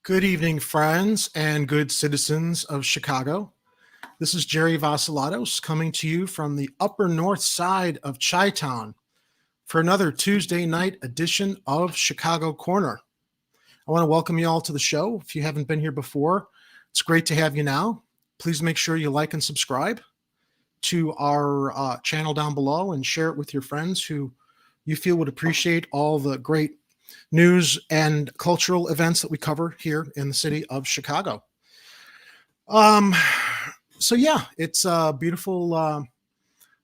Good evening, friends and good citizens of Chicago. This is Jerry Vasilatos coming to you from the upper north side of Chi-Town for another Tuesday night edition of Chicago Corner. I want to welcome you all to the show. If you haven't been here before, it's great to have you now. Please make sure you like and subscribe to our channel down below and share it with your friends who you feel would appreciate all the great news and cultural events that we cover here in the city of Chicago. So yeah, it's a beautiful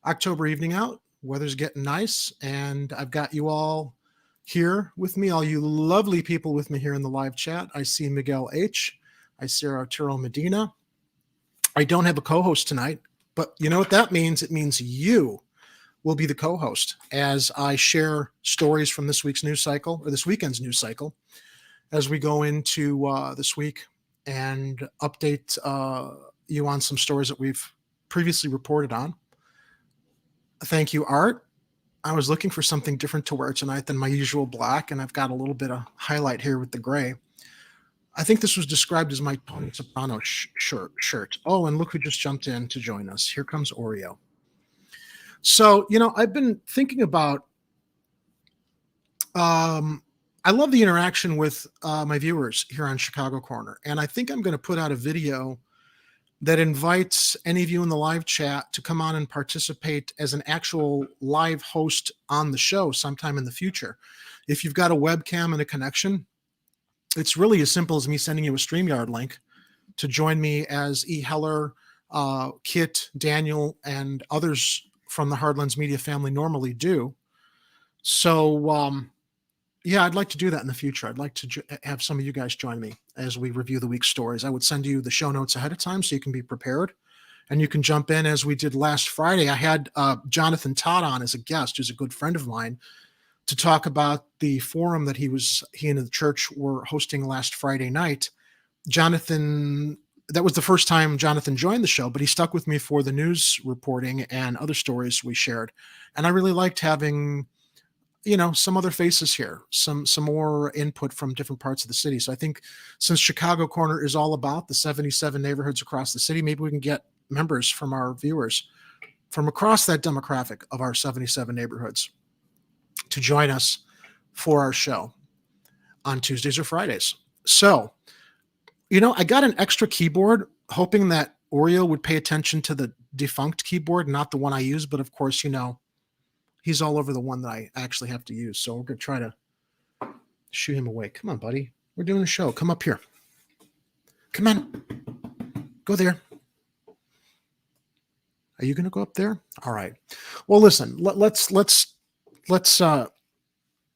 October evening out. Weather's getting nice, and I've got you all here with me, all you lovely people with me here in the live chat. I see Miguel H. I see Arturo Medina. I don't have a co-host tonight, but you know what that means? It means you will be the co-host as I share stories from this week's news cycle, or this weekend's news cycle, as we go into this week and update you on some stories that we've previously reported on. Thank you, Art. I was looking for something different to wear tonight than my usual black, and I've got a little bit of highlight here with the gray. I think this was described as my Tony Soprano shirt. Oh, and look who just jumped in to join us. Here comes Oreo. So, I've been thinking about, I love the interaction with my viewers here on Chicago Corner. And I think I'm going to put out a video that invites any of you in the live chat to come on and participate as an actual live host on the show sometime in the future. If you've got a webcam and a connection, it's really as simple as me sending you a StreamYard link to join me as E. Heller, Kit, Daniel, and others from the Hardlands Media family normally do. So, yeah, I'd like to do that in the future. I'd like to have some of you guys join me as we review the week's stories. I would send you the show notes ahead of time so you can be prepared, and you can jump in as we did last Friday. I had Jonathan Todd on as a guest, who's a good friend of mine, to talk about the forum that he and the church were hosting last Friday night. Jonathan, that was the first time Jonathan joined the show, but he stuck with me for the news reporting and other stories we shared. And I really liked having, some other faces here, some more input from different parts of the city. So I think since Chicago Corner is all about the 77 neighborhoods across the city, maybe we can get members from our viewers from across that demographic of our 77 neighborhoods to join us for our show on Tuesdays or Fridays. So, I got an extra keyboard hoping that Oreo would pay attention to the defunct keyboard, not the one I use. But of course, he's all over the one that I actually have to use. So we're going to try to shoo him away. Come on, buddy. We're doing a show. Come up here. Come on. Go there. Are you going to go up there? All right. Well, listen, let's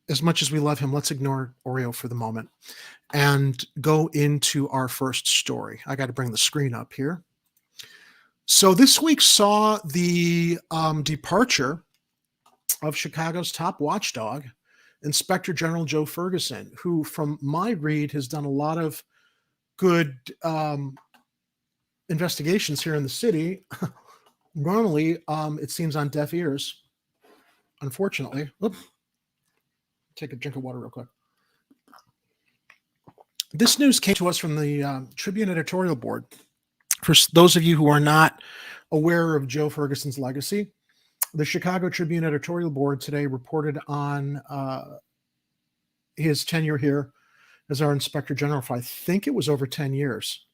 as much as we love him, let's ignore Oreo for the moment and go into our first story. I got to bring the screen up here. So this week saw the departure of Chicago's top watchdog, Inspector General Joe Ferguson, who, from my read, has done a lot of good investigations here in the city. Normally, it seems on deaf ears, unfortunately. Oops. Take a drink of water real quick. This news came to us from the Tribune editorial board. For those of you who are not aware of Joe Ferguson's legacy, the Chicago Tribune editorial board today reported on his tenure here as our Inspector General for, I think it was over 10 years.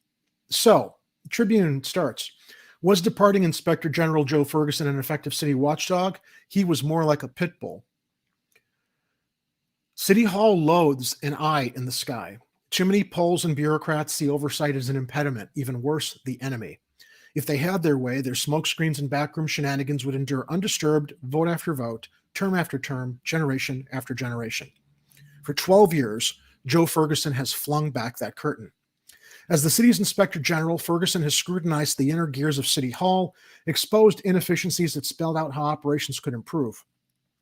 So, the Tribune starts. Was departing Inspector General Joe Ferguson an effective city watchdog? He was more like a pit bull. City Hall loathes an eye in the sky. Too many poles and bureaucrats see oversight as an impediment, even worse, the enemy. If they had their way, their smokescreens and backroom shenanigans would endure undisturbed, vote after vote, term after term, generation after generation. For 12 years, Joe Ferguson has flung back that curtain. As the city's Inspector General, Ferguson has scrutinized the inner gears of City Hall, exposed inefficiencies that spelled out how operations could improve.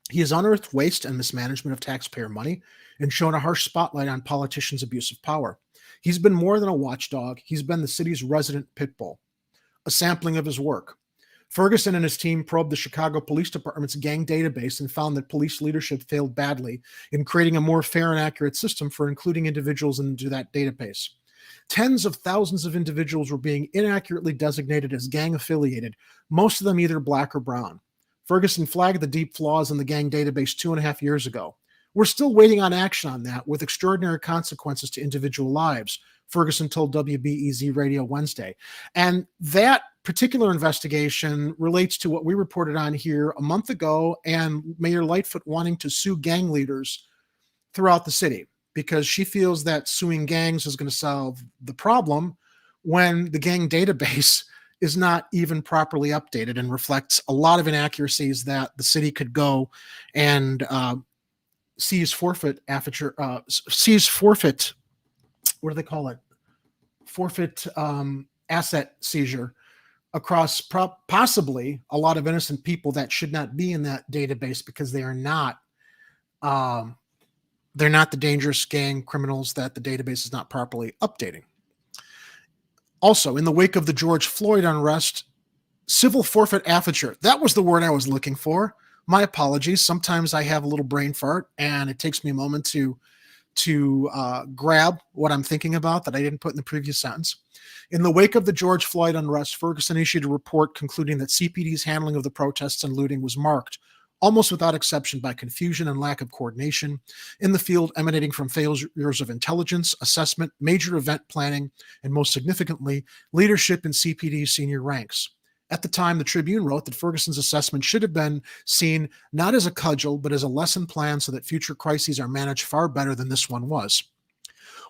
He has unearthed waste and mismanagement of taxpayer money and shown a harsh spotlight on politicians' abuse of power. He's been more than a watchdog. He's been the city's resident pit bull. A sampling of his work. Ferguson and his team probed the Chicago Police Department's gang database and found that police leadership failed badly in creating a more fair and accurate system for including individuals into that database. Tens of thousands of individuals were being inaccurately designated as gang affiliated, most of them either black or brown. Ferguson flagged the deep flaws in the gang database 2.5 years ago. We're still waiting on action on that, with extraordinary consequences to individual lives, Ferguson told WBEZ Radio Wednesday. And that particular investigation relates to what we reported on here a month ago, and Mayor Lightfoot wanting to sue gang leaders throughout the city, because she feels that suing gangs is going to solve the problem when the gang database is not even properly updated and reflects a lot of inaccuracies that the city could go and seize forfeit, what do they call it? Forfeit asset seizure across possibly a lot of innocent people that should not be in that database, because they are not they're not the dangerous gang criminals that the database is not properly updating. Also, in the wake of the George Floyd unrest, civil forfeit affiture. That was the word I was looking for. My apologies. Sometimes I have a little brain fart, and it takes me a moment to grab what I'm thinking about that I didn't put in the previous sentence. In the wake of the George Floyd unrest, Ferguson issued a report concluding that CPD's handling of the protests and looting was marked, almost without exception, by confusion and lack of coordination in the field, emanating from failures of intelligence, assessment, major event planning, and most significantly, leadership in CPD's senior ranks. At the time, the Tribune wrote that Ferguson's assessment should have been seen not as a cudgel, but as a lesson plan so that future crises are managed far better than this one was.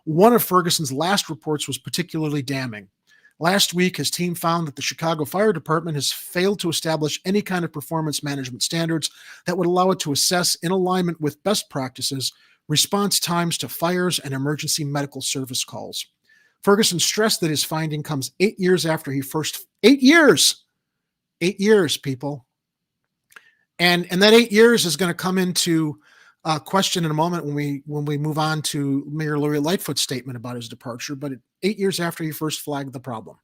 One of Ferguson's last reports was particularly damning. Last week, his team found that the Chicago Fire Department has failed to establish any kind of performance management standards that would allow it to assess, in alignment with best practices, response times to fires and emergency medical service calls. Ferguson stressed that his finding comes 8 years after he first... 8 years! 8 years, people. And that 8 years is going to come into question in a moment when we move on to Mayor Lori Lightfoot's statement about his departure, but 8 years after he first flagged the problem.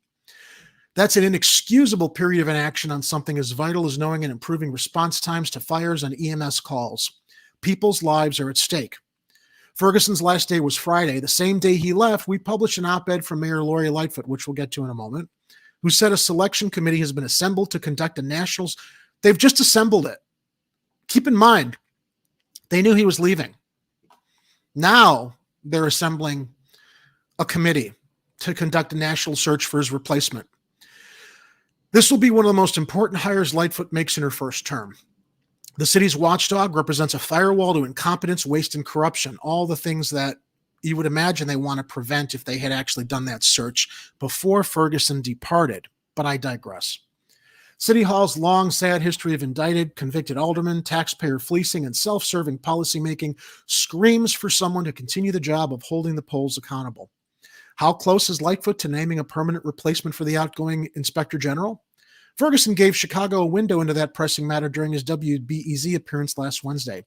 That's an inexcusable period of inaction on something as vital as knowing and improving response times to fires and EMS calls. People's lives are at stake. Ferguson's last day was Friday. The same day he left, we published an op-ed from Mayor Lori Lightfoot, which we'll get to in a moment, who said a selection committee has been assembled to conduct a nationals. They've just assembled it. Keep in mind, they knew he was leaving. Now they're assembling a committee to conduct a national search for his replacement. This will be one of the most important hires Lightfoot makes in her first term. The city's watchdog represents a firewall to incompetence, waste, and corruption, all the things that you would imagine they want to prevent if they had actually done that search before Ferguson departed. But I digress. City Hall's long, sad history of indicted, convicted aldermen, taxpayer fleecing, and self-serving policymaking screams for someone to continue the job of holding the polls accountable. How close is Lightfoot to naming a permanent replacement for the outgoing Inspector General? Ferguson gave Chicago a window into that pressing matter during his WBEZ appearance last Wednesday.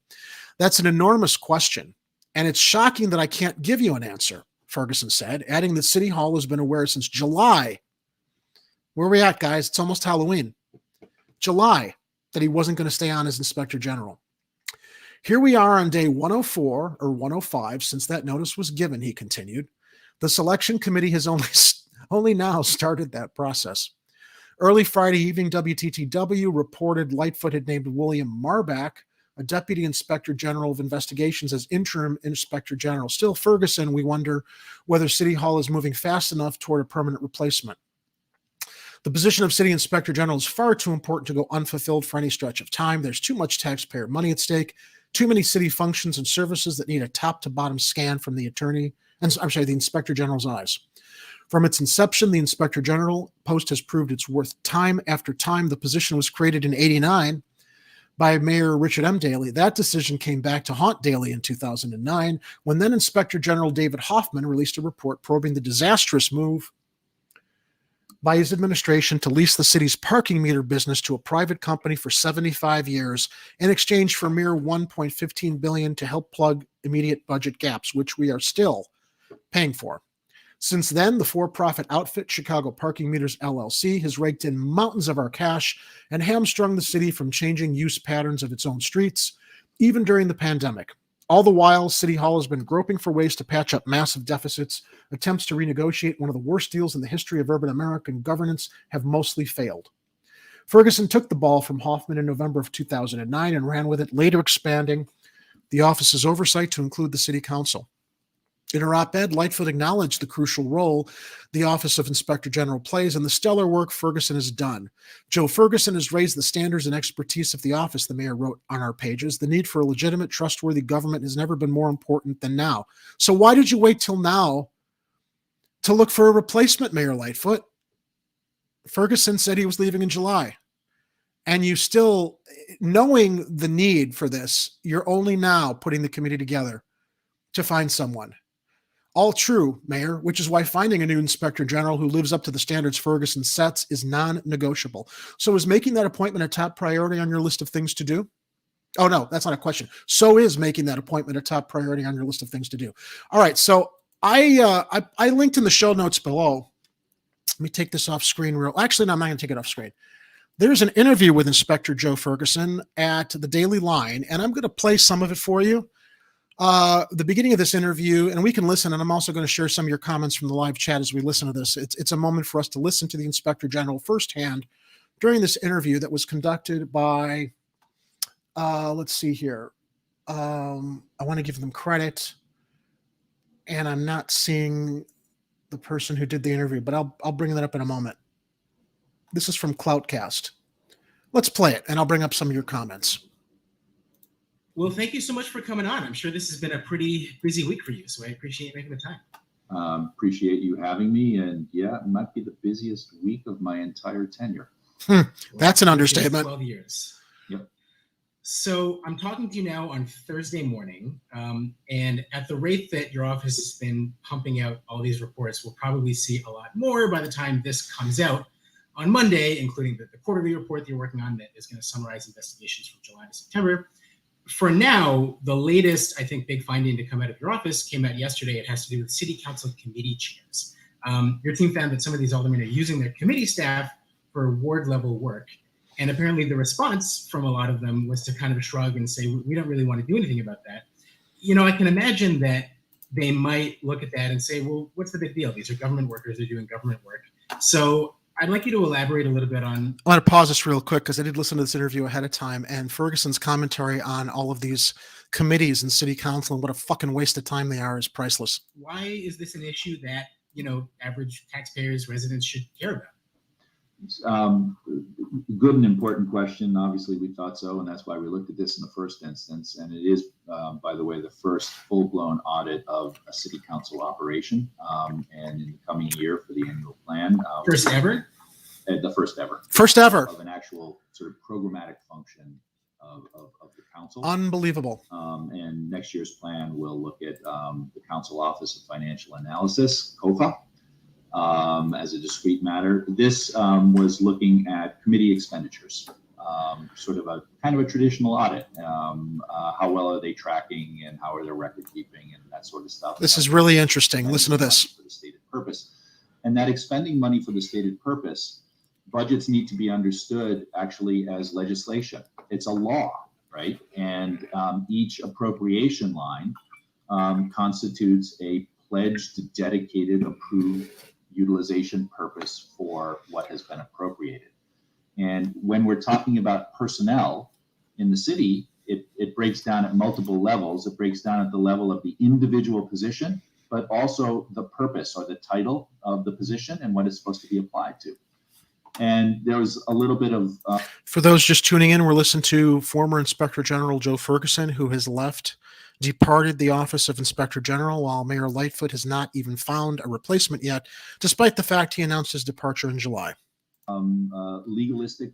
That's an enormous question, and it's shocking that I can't give you an answer, Ferguson said, adding that City Hall has been aware since July. Where are we at, guys? It's almost Halloween. July, that he wasn't going to stay on as Inspector General. Here we are on day 104 or 105 since that notice was given, he continued. The selection committee has only now started that process. Early Friday evening, WTTW reported Lightfoot had named William Marbach, a Deputy Inspector General of Investigations, as interim Inspector General. Still, Ferguson, we wonder whether City Hall is moving fast enough toward a permanent replacement. The position of City Inspector General is far too important to go unfulfilled for any stretch of time. There's too much taxpayer money at stake, too many city functions and services that need a top-to-bottom scan from the Inspector General's eyes. From its inception, the Inspector General post has proved its worth time after time. The position was created in '89 by Mayor Richard M. Daley. That decision came back to haunt Daley in 2009, when then Inspector General David Hoffman released a report probing the disastrous move by his administration to lease the city's parking meter business to a private company for 75 years in exchange for mere $1.15 billion to help plug immediate budget gaps, which we are still paying for. Since then, the for-profit outfit Chicago Parking Meters LLC has raked in mountains of our cash and hamstrung the city from changing use patterns of its own streets, even during the pandemic. All the while, City Hall has been groping for ways to patch up massive deficits. Attempts to renegotiate one of the worst deals in the history of urban American governance have mostly failed. Ferguson took the ball from Hoffman in November of 2009 and ran with it, later expanding the office's oversight to include the City Council. In her op-ed, Lightfoot acknowledged the crucial role the Office of Inspector General plays and the stellar work Ferguson has done. Joe Ferguson has raised the standards and expertise of the office, the mayor wrote on our pages. The need for a legitimate, trustworthy government has never been more important than now. So why did you wait till now to look for a replacement, Mayor Lightfoot? Ferguson said he was leaving in July. And you still, knowing the need for this, you're only now putting the committee together to find someone. All true, Mayor, which is why finding a new Inspector General who lives up to the standards Ferguson sets is non-negotiable. So is making that appointment a top priority on your list of things to do? Oh, no, that's not a question. So is making that appointment a top priority on your list of things to do. All right, so I linked in the show notes below. Let me take this off screen Actually, no, I'm not going to take it off screen. There's an interview with Inspector Joe Ferguson at the Daily Line, and I'm going to play some of it for you. The beginning of this interview, and we can listen, and I'm also going to share some of your comments from the live chat as we listen to this. It's a moment for us to listen to the Inspector General firsthand during this interview that was conducted by, let's see here. I want to give them credit, and I'm not seeing the person who did the interview, but I'll bring that up in a moment. This is from Cloutcast. Let's play it, and I'll bring up some of your comments. Well, thank you so much for coming on. I'm sure this has been a pretty busy week for you, so I appreciate making the time. Appreciate you having me, and yeah, it might be the busiest week of my entire tenure. That's an understatement. 12 years. Yep. So I'm talking to you now on Thursday morning, and at the rate that your office has been pumping out all these reports, we'll probably see a lot more by the time this comes out on Monday, including the quarterly report that you're working on that is going to summarize investigations from July to September. For now, the latest, I think, big finding to come out of your office came out yesterday. It has to do with City Council committee chairs. Your team found that some of these aldermen are using their committee staff for ward-level work. And apparently the response from a lot of them was to kind of shrug and say, we don't really want to do anything about that. You know, I can imagine that they might look at that and say, well, what's the big deal? These are government workers. They're doing government work. So I'd like you to elaborate a little bit on... I want to pause this real quick because I did listen to this interview ahead of time, and Ferguson's commentary on all of these committees and city council and what a fucking waste of time they are is priceless. Why is this an issue that, you know, average taxpayers, residents should care about? Good and important question. Obviously, we thought so, and that's why we looked at this in the first instance. And it is, by the way, the first full-blown audit of a city council operation. And in the coming year for the annual plan. First ever? The first ever. First ever. Of an actual sort of programmatic function of the council. Unbelievable. And next year's plan will look at the Council Office of Financial Analysis, COFA. As a discrete matter. This was looking at committee expenditures, sort of a kind of a traditional audit. How well are they tracking and how are their record keeping and that sort of stuff. This is really interesting. Listen to this. For the stated purpose. And that expending money for the stated purpose, budgets need to be understood actually as legislation. It's a law, right? And each appropriation line constitutes a pledged, dedicated, approved utilization purpose for what has been appropriated. And when we're talking about personnel in the city, it breaks down at multiple levels. It breaks down at the level of the individual position, but also the purpose or the title of the position and what it's supposed to be applied to. And there was a little bit of... For those just tuning in, we're listening to former Inspector General Joe Ferguson, who has departed the office of Inspector General, while Mayor Lightfoot has not even found a replacement yet, despite the fact he announced his departure in July. Legalistic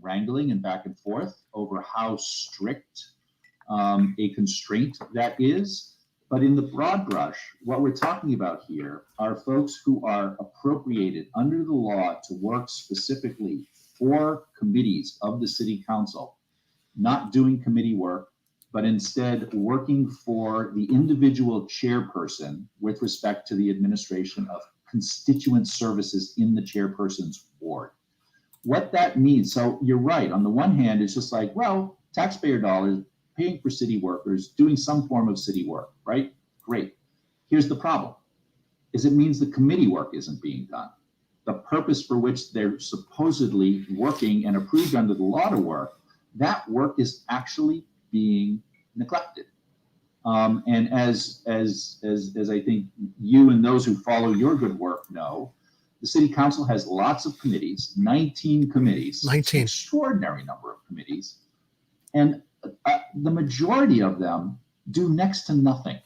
wrangling and back and forth over how strict a constraint that is. But in the broad brush, what we're talking about here are folks who are appropriated under the law to work specifically for committees of the city council, not doing committee work, but instead working for the individual chairperson with respect to the administration of constituent services in the chairperson's ward. What that means, so you're right, on the one hand, it's just like, well, taxpayer dollars, paying for city workers, doing some form of city work, right? Great. Here's the problem, is it means the committee work isn't being done. The purpose for which they're supposedly working and approved under the law to work, that work is actually being neglected. And as I think you and those who follow your good work know, the city council has lots of committees, 19 committees, 19. An extraordinary number of committees, and the majority of them do next to nothing.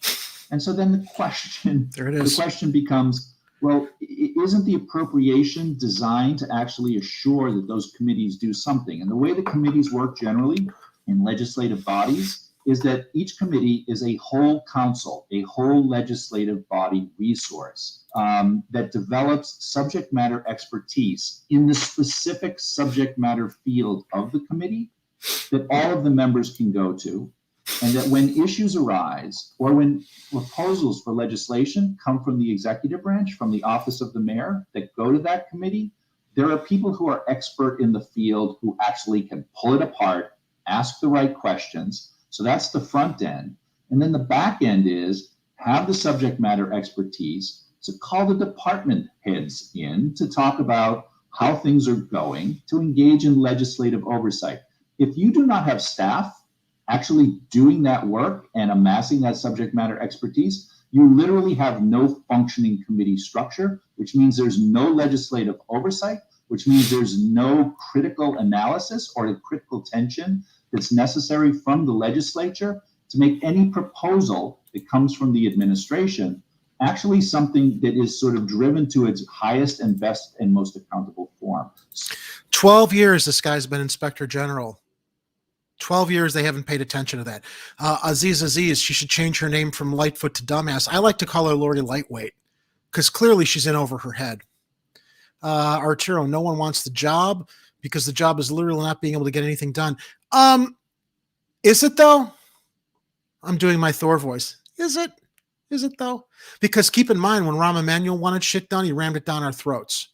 And so then the question becomes, well, isn't the appropriation designed to actually assure that those committees do something? And the way the committees work generally in legislative bodies is that each committee is a whole council, a whole legislative body resource that develops subject matter expertise in the specific subject matter field of the committee that all of the members can go to. And that when issues arise or when proposals for legislation come from the executive branch, from the office of the mayor that go to that committee, there are people who are expert in the field who actually can pull it apart, ask the right questions. So that's the front end. And then the back end is have the subject matter expertise to call the department heads in to talk about how things are going, to engage in legislative oversight. If you do not have staff actually doing that work and amassing that subject matter expertise, you literally have no functioning committee structure, which means there's no legislative oversight, which means there's no critical analysis or the critical tension that's necessary from the legislature to make any proposal that comes from the administration actually something that is sort of driven to its highest and best and most accountable form. 12 years this guy's been Inspector General. 12 years they haven't paid attention to that. Aziz, she should change her name from Lightfoot to Dumbass. I like to call her Lori Lightweight because clearly she's in over her head. Arturo, no one wants the job because the job is literally not being able to get anything done. Is it though? I'm doing my Thor voice. Is it? Is it though? Because keep in mind, when Rahm Emanuel wanted shit done, he rammed it down our throats.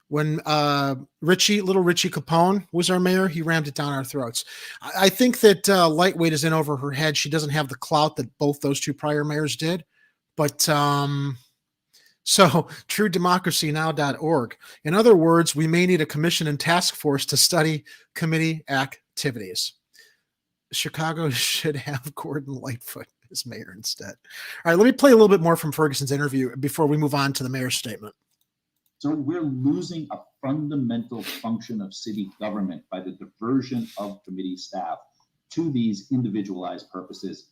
When little Richie Capone was our mayor, he rammed it down our throats. I think that Lightweight is in over her head. She doesn't have the clout that both those two prior mayors did. But so truedemocracynow.org. In other words, we may need a commission and task force to study committee activities. Chicago should have Gordon Lightfoot as mayor instead. All right, let me play a little bit more from Ferguson's interview before we move on to the mayor's statement. So we're losing a fundamental function of city government by the diversion of committee staff to these individualized purposes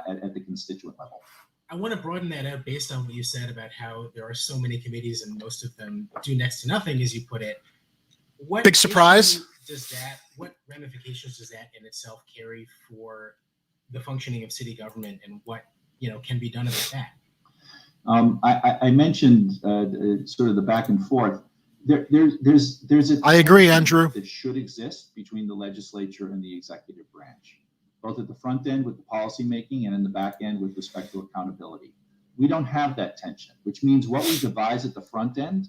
at the constituent level. I want to broaden that out based on what you said about how there are so many committees and most of them do next to nothing, as you put it. What big surprise what ramifications does that in itself carry for the functioning of city government and what can be done about that? I mentioned sort of the back and forth. There's a I agree, Andrew, that should exist between the legislature and the executive branch, both at the front end with the policy making and in the back end with respect to accountability. We don't have that tension, which means what we devise at the front end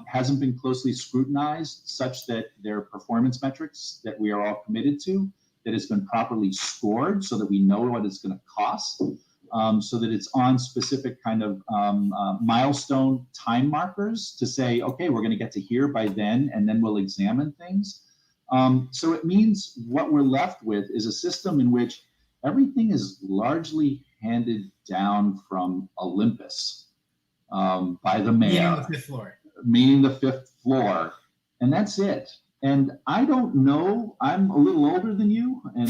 hasn't been closely scrutinized such that there are performance metrics that we are all committed to, that has been properly scored so that we know what it's going to cost. So that it's on specific kind of milestone time markers to say, okay, we're going to get to here by then, and then we'll examine things. So it means what we're left with is a system in which everything is largely handed down from Olympus by the mayor. Meaning the fifth floor. And that's it. And I don't know, I'm a little older than you and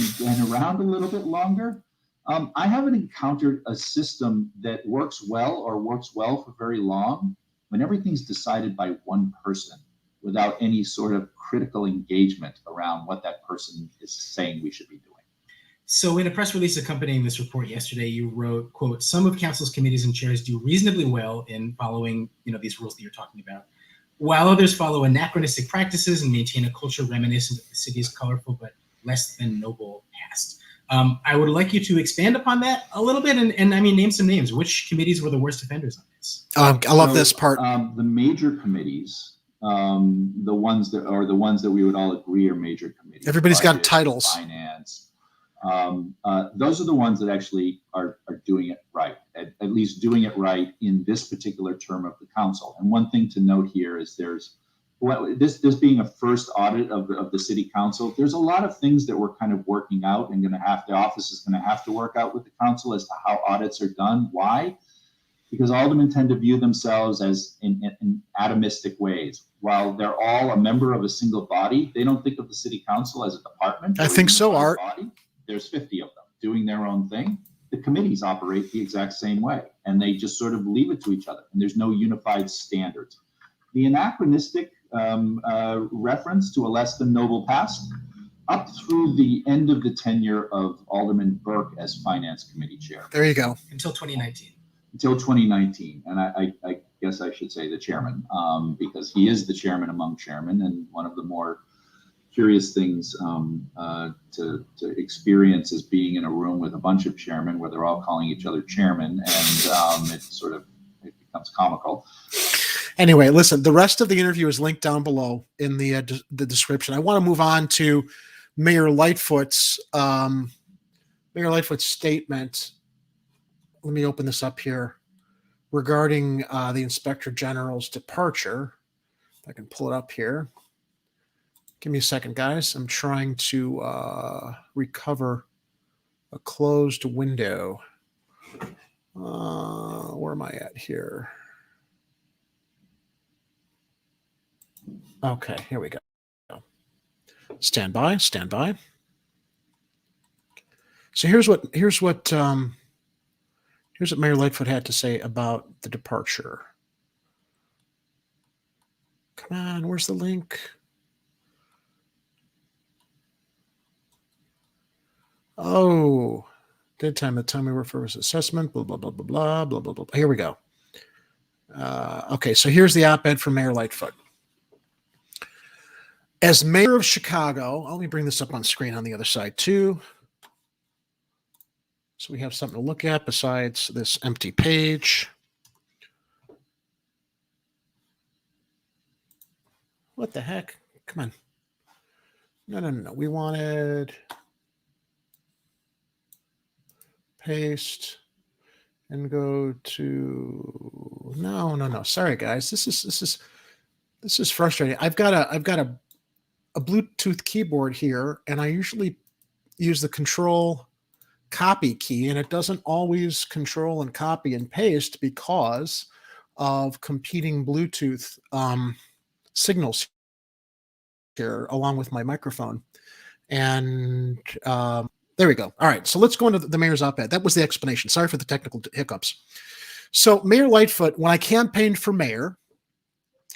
around a little bit longer. I haven't encountered a system that works well for very long when everything's decided by one person without any sort of critical engagement around what that person is saying we should be doing. So in a press release accompanying this report yesterday, you wrote, quote, some of council's committees and chairs do reasonably well in following these rules that you're talking about, while others follow anachronistic practices and maintain a culture reminiscent of the city's colorful but less than noble past. I would like you to expand upon that a little bit and I mean, name some names. Which committees were the worst offenders on this? I love this part. The major committees, the ones that we would all agree are major committees. Everybody's got titles. Finance, Those are the ones that actually are doing it right, at least doing it right in this particular term of the council. And one thing to note here is this being a first audit of the city council, there's a lot of things that we're kind of working out and the office is going to have to work out with the council as to how audits are done. Why? Because aldermen tend to view themselves as in atomistic ways. While they're all a member of a single body, they don't think of the city council as a department. I think so, Art. Body. There's 50 of them doing their own thing. The committees operate the exact same way, and they just sort of leave it to each other, and there's no unified standards. The anachronistic reference to a less than noble past, up through the end of the tenure of Alderman Burke as Finance Committee Chair. There you go. Until 2019. Until 2019, and I guess I should say the chairman, because he is the chairman among chairmen, and one of the more curious things to experience is being in a room with a bunch of chairmen where they're all calling each other chairman, and it becomes comical. Anyway, listen, the rest of the interview is linked down below in the description. I want to move on to Mayor Lightfoot's statement. Let me open this up here regarding the Inspector General's departure. If I can pull it up here. Give me a second, guys. I'm trying to recover a closed window. Where am I at here? Okay, here we go. Stand by. So here's what Mayor Lightfoot had to say about the departure. Come on, where's the link? Oh, dead time. The time we were for his assessment. Blah blah blah blah blah blah blah blah. Here we go. Okay, so here's the op-ed from Mayor Lightfoot. As mayor of Chicago, let me bring this up on screen on the other side too. So we have something to look at besides this empty page. What the heck? Come on. No. We wanted paste and go to no. Sorry, guys. This is frustrating. I've got a Bluetooth keyboard here, and I usually use the control copy key, and it doesn't always control and copy and paste because of competing Bluetooth signals here along with my microphone. And there we go. All right, so let's go into the mayor's op-ed. That was the explanation. Sorry for the technical hiccups. So Mayor Lightfoot, when I campaigned for mayor,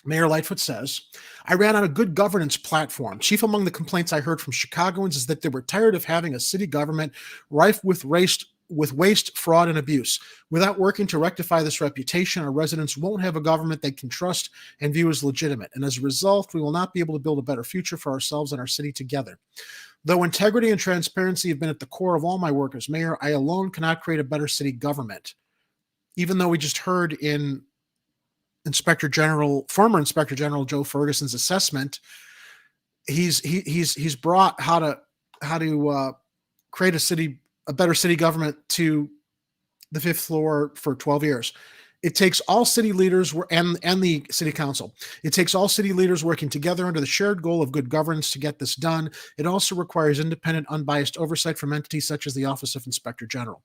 Mayor Lightfoot says, I ran on a good governance platform. Chief among the complaints I heard from Chicagoans is that they were tired of having a city government rife with waste, fraud, and abuse. Without working to rectify this reputation, our residents won't have a government they can trust and view as legitimate. And as a result, we will not be able to build a better future for ourselves and our city together. Though integrity and transparency have been at the core of all my work as mayor, I alone cannot create a better city government. Even though we just heard in former Inspector General Joe Ferguson's assessment, he's brought how to create a better city government to the fifth floor for 12 years. It takes all city leaders and the city council. It takes all city leaders working together under the shared goal of good governance to get this done. It also requires independent, unbiased oversight from entities such as the Office of Inspector General.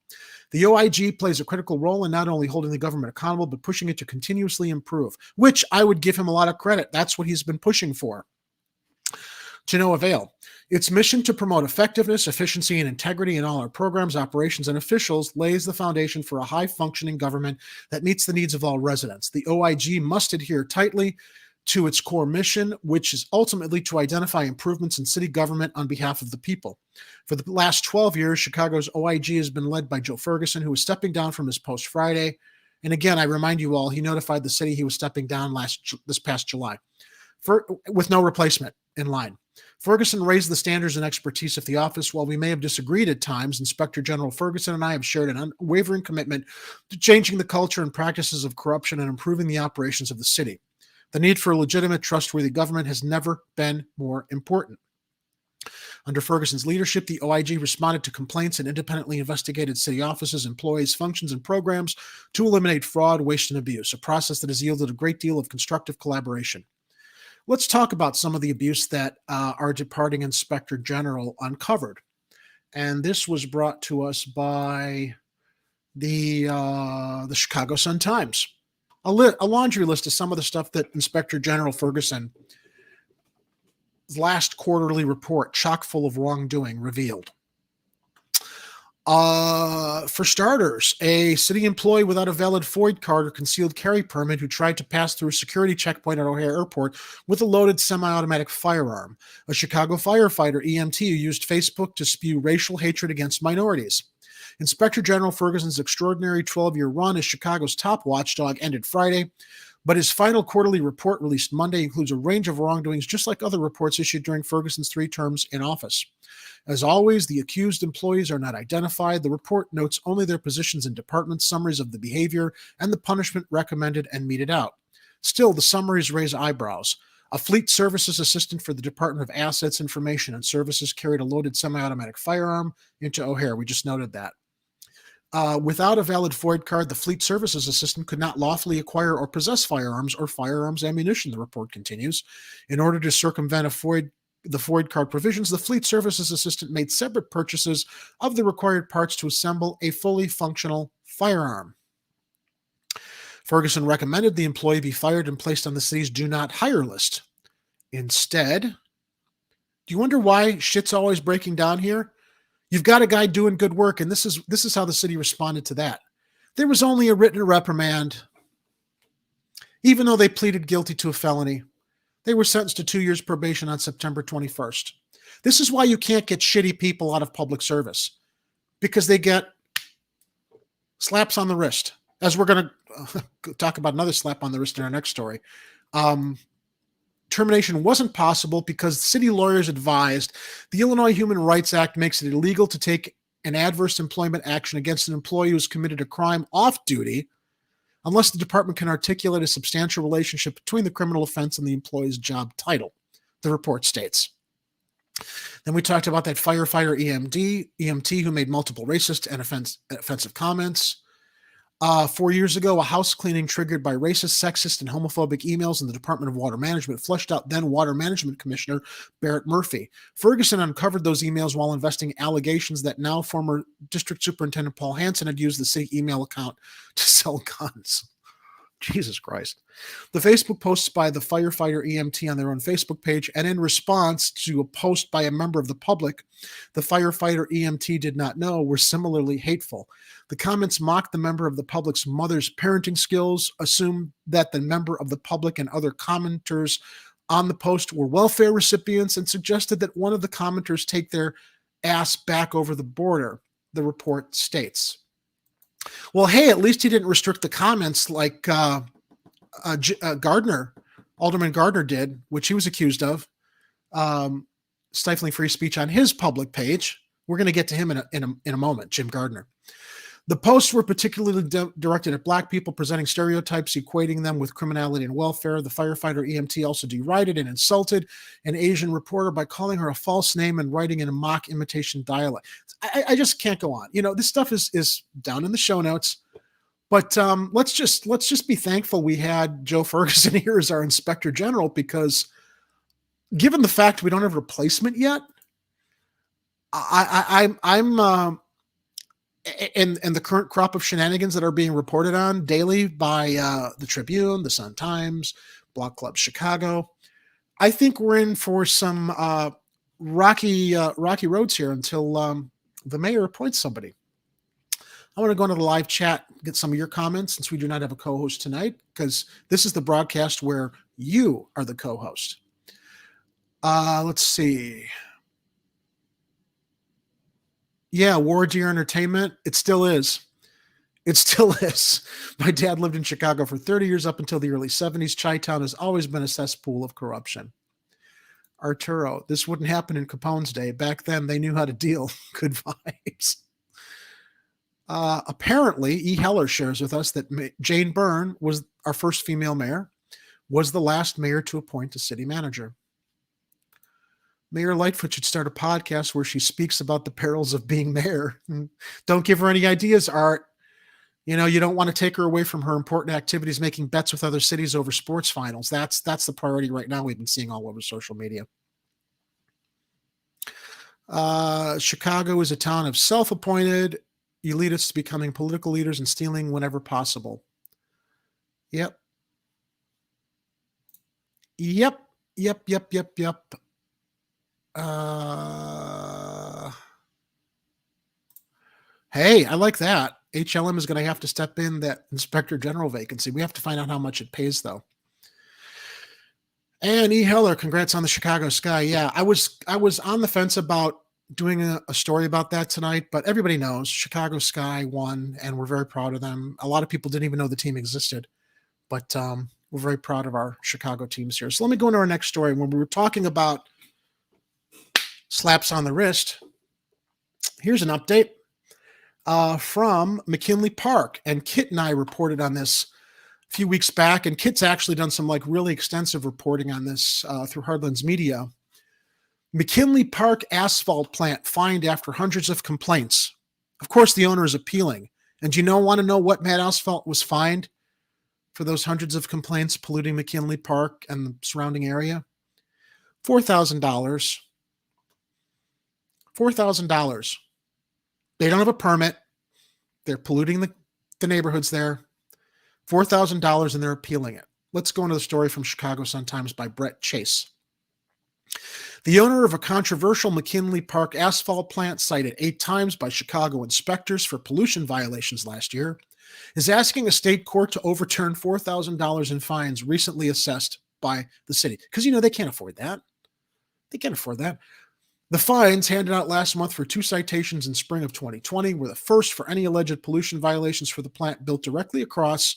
The OIG plays a critical role in not only holding the government accountable, but pushing it to continuously improve, which I would give him a lot of credit. That's what he's been pushing for, to no avail. Its mission to promote effectiveness, efficiency, and integrity in all our programs, operations, and officials lays the foundation for a high-functioning government that meets the needs of all residents. The OIG must adhere tightly to its core mission, which is ultimately to identify improvements in city government on behalf of the people. For the last 12 years, Chicago's OIG has been led by Joe Ferguson, who is stepping down from his post Friday. And again, I remind you all, he notified the city he was stepping down this past July with no replacement in line. Ferguson raised the standards and expertise of the office. While we may have disagreed at times, Inspector General Ferguson and I have shared an unwavering commitment to changing the culture and practices of corruption and improving the operations of the city. The need for a legitimate, trustworthy government has never been more important. Under Ferguson's leadership, the OIG responded to complaints and independently investigated city offices, employees, functions, and programs to eliminate fraud, waste, and abuse, a process that has yielded a great deal of constructive collaboration. Let's talk about some of the abuse that our departing Inspector General uncovered. And this was brought to us by the Chicago Sun-Times. A laundry list of some of the stuff that Inspector General Ferguson's last quarterly report, chock full of wrongdoing, revealed. For starters, a city employee without a valid FOID card or concealed carry permit who tried to pass through a security checkpoint at O'Hare Airport with a loaded semi-automatic firearm. A Chicago firefighter, EMT, who used Facebook to spew racial hatred against minorities. Inspector General Ferguson's extraordinary 12-year run as Chicago's top watchdog ended Friday, but his final quarterly report released Monday includes a range of wrongdoings just like other reports issued during Ferguson's 3 terms in office. As always, the accused employees are not identified. The report notes only their positions and departments, summaries of the behavior, and the punishment recommended and meted out. Still, the summaries raise eyebrows. A fleet services assistant for the Department of Assets, Information, and Services carried a loaded semi-automatic firearm into O'Hare. We just noted that. Without a valid FOID card, the fleet services assistant could not lawfully acquire or possess firearms or firearms ammunition, the report continues. In order to circumvent the FOID card provisions, the fleet services assistant made separate purchases of the required parts to assemble a fully functional firearm. Ferguson recommended the employee be fired and placed on the city's do not hire list. Instead, do you wonder why shit's always breaking down here? You've got a guy doing good work, and this is how the city responded to that. There was only a written reprimand. Even though they pleaded guilty to a felony, they were sentenced to 2 years probation on September 21st. This is why you can't get shitty people out of public service, because they get slaps on the wrist. As we're going to talk about another slap on the wrist in our next story. Termination wasn't possible because city lawyers advised the Illinois Human Rights Act makes it illegal to take an adverse employment action against an employee who's committed a crime off duty unless the department can articulate a substantial relationship between the criminal offense and the employee's job title, the report states. Then we talked about that firefighter EMT who made multiple racist and offensive comments. 4 years ago, a house cleaning triggered by racist, sexist, and homophobic emails in the Department of Water Management flushed out then Water Management Commissioner Barrett Murphy. Ferguson uncovered those emails while investigating allegations that now former District Superintendent Paul Hansen had used the city email account to sell guns. Jesus Christ. The Facebook posts by the firefighter EMT on their own Facebook page, and in response to a post by a member of the public the firefighter EMT did not know, were similarly hateful. The comments mocked the member of the public's mother's parenting skills, assumed that the member of the public and other commenters on the post were welfare recipients, and suggested that one of the commenters take their ass back over the border, the report states. Well, hey, at least he didn't restrict the comments like Alderman Gardner did, which he was accused of, stifling free speech on his public page. We're going to get to him in a moment, Jim Gardner. The posts were particularly directed at Black people, presenting stereotypes, equating them with criminality and welfare. The firefighter EMT also derided and insulted an Asian reporter by calling her a false name and writing in a mock imitation dialect. I just can't go on. You know, this stuff is down in the show notes. But let's just be thankful we had Joe Ferguson here as our Inspector General, because given the fact we don't have a replacement yet, I'm and the current crop of shenanigans that are being reported on daily by the Tribune, the Sun-Times, Block Club Chicago, I think we're in for some rocky roads here until the mayor appoints somebody. I want to go into the live chat, get some of your comments, since we do not have a co-host tonight, because this is the broadcast where you are the co-host. Let's see. Yeah, War Deer Entertainment. It still is. It still is. My dad lived in Chicago for 30 years up until the early 70s. Chi-Town has always been a cesspool of corruption. Arturo, this wouldn't happen in Capone's day. Back then, they knew how to deal. Good vibes. Apparently, E. Heller shares with us that Jane Byrne was our first female mayor, was the last mayor to appoint a city manager. Mayor Lightfoot should start a podcast where she speaks about the perils of being mayor. Don't give her any ideas, Art. You know, you don't want to take her away from her important activities, making bets with other cities over sports finals. That's the priority right now. We've been seeing all over social media. Chicago is a town of self-appointed elitists becoming political leaders and stealing whenever possible. Yep. Hey, I like that. HLM is going to have to step in that inspector general vacancy. We have to find out how much it pays, though. And E. Heller, congrats on the Chicago Sky. Yeah, I was on the fence about doing a story about that tonight, but everybody knows Chicago Sky won, and we're very proud of them. A lot of people didn't even know the team existed, but we're very proud of our Chicago teams here. So let me go into our next story. When we were talking about slaps on the wrist, here's an update from McKinley Park. And Kit and I reported on this a few weeks back, and Kit's actually done some really extensive reporting on this through Hardlands Media. McKinley Park asphalt plant fined after hundreds of complaints. Of course, the owner is appealing. And do you want to know what Matt Asphalt was fined for those hundreds of complaints polluting McKinley Park and the surrounding area? $4,000. $4,000. They don't have a permit. They're polluting the neighborhoods there. $4,000, and they're appealing it. Let's go into the story from Chicago Sun-Times by Brett Chase. The owner of a controversial McKinley Park asphalt plant, cited 8 times by Chicago inspectors for pollution violations last year, is asking a state court to overturn $4,000 in fines recently assessed by the city. Because, they can't afford that. They can't afford that. The fines handed out last month for 2 citations in spring of 2020 were the first for any alleged pollution violations for the plant built directly across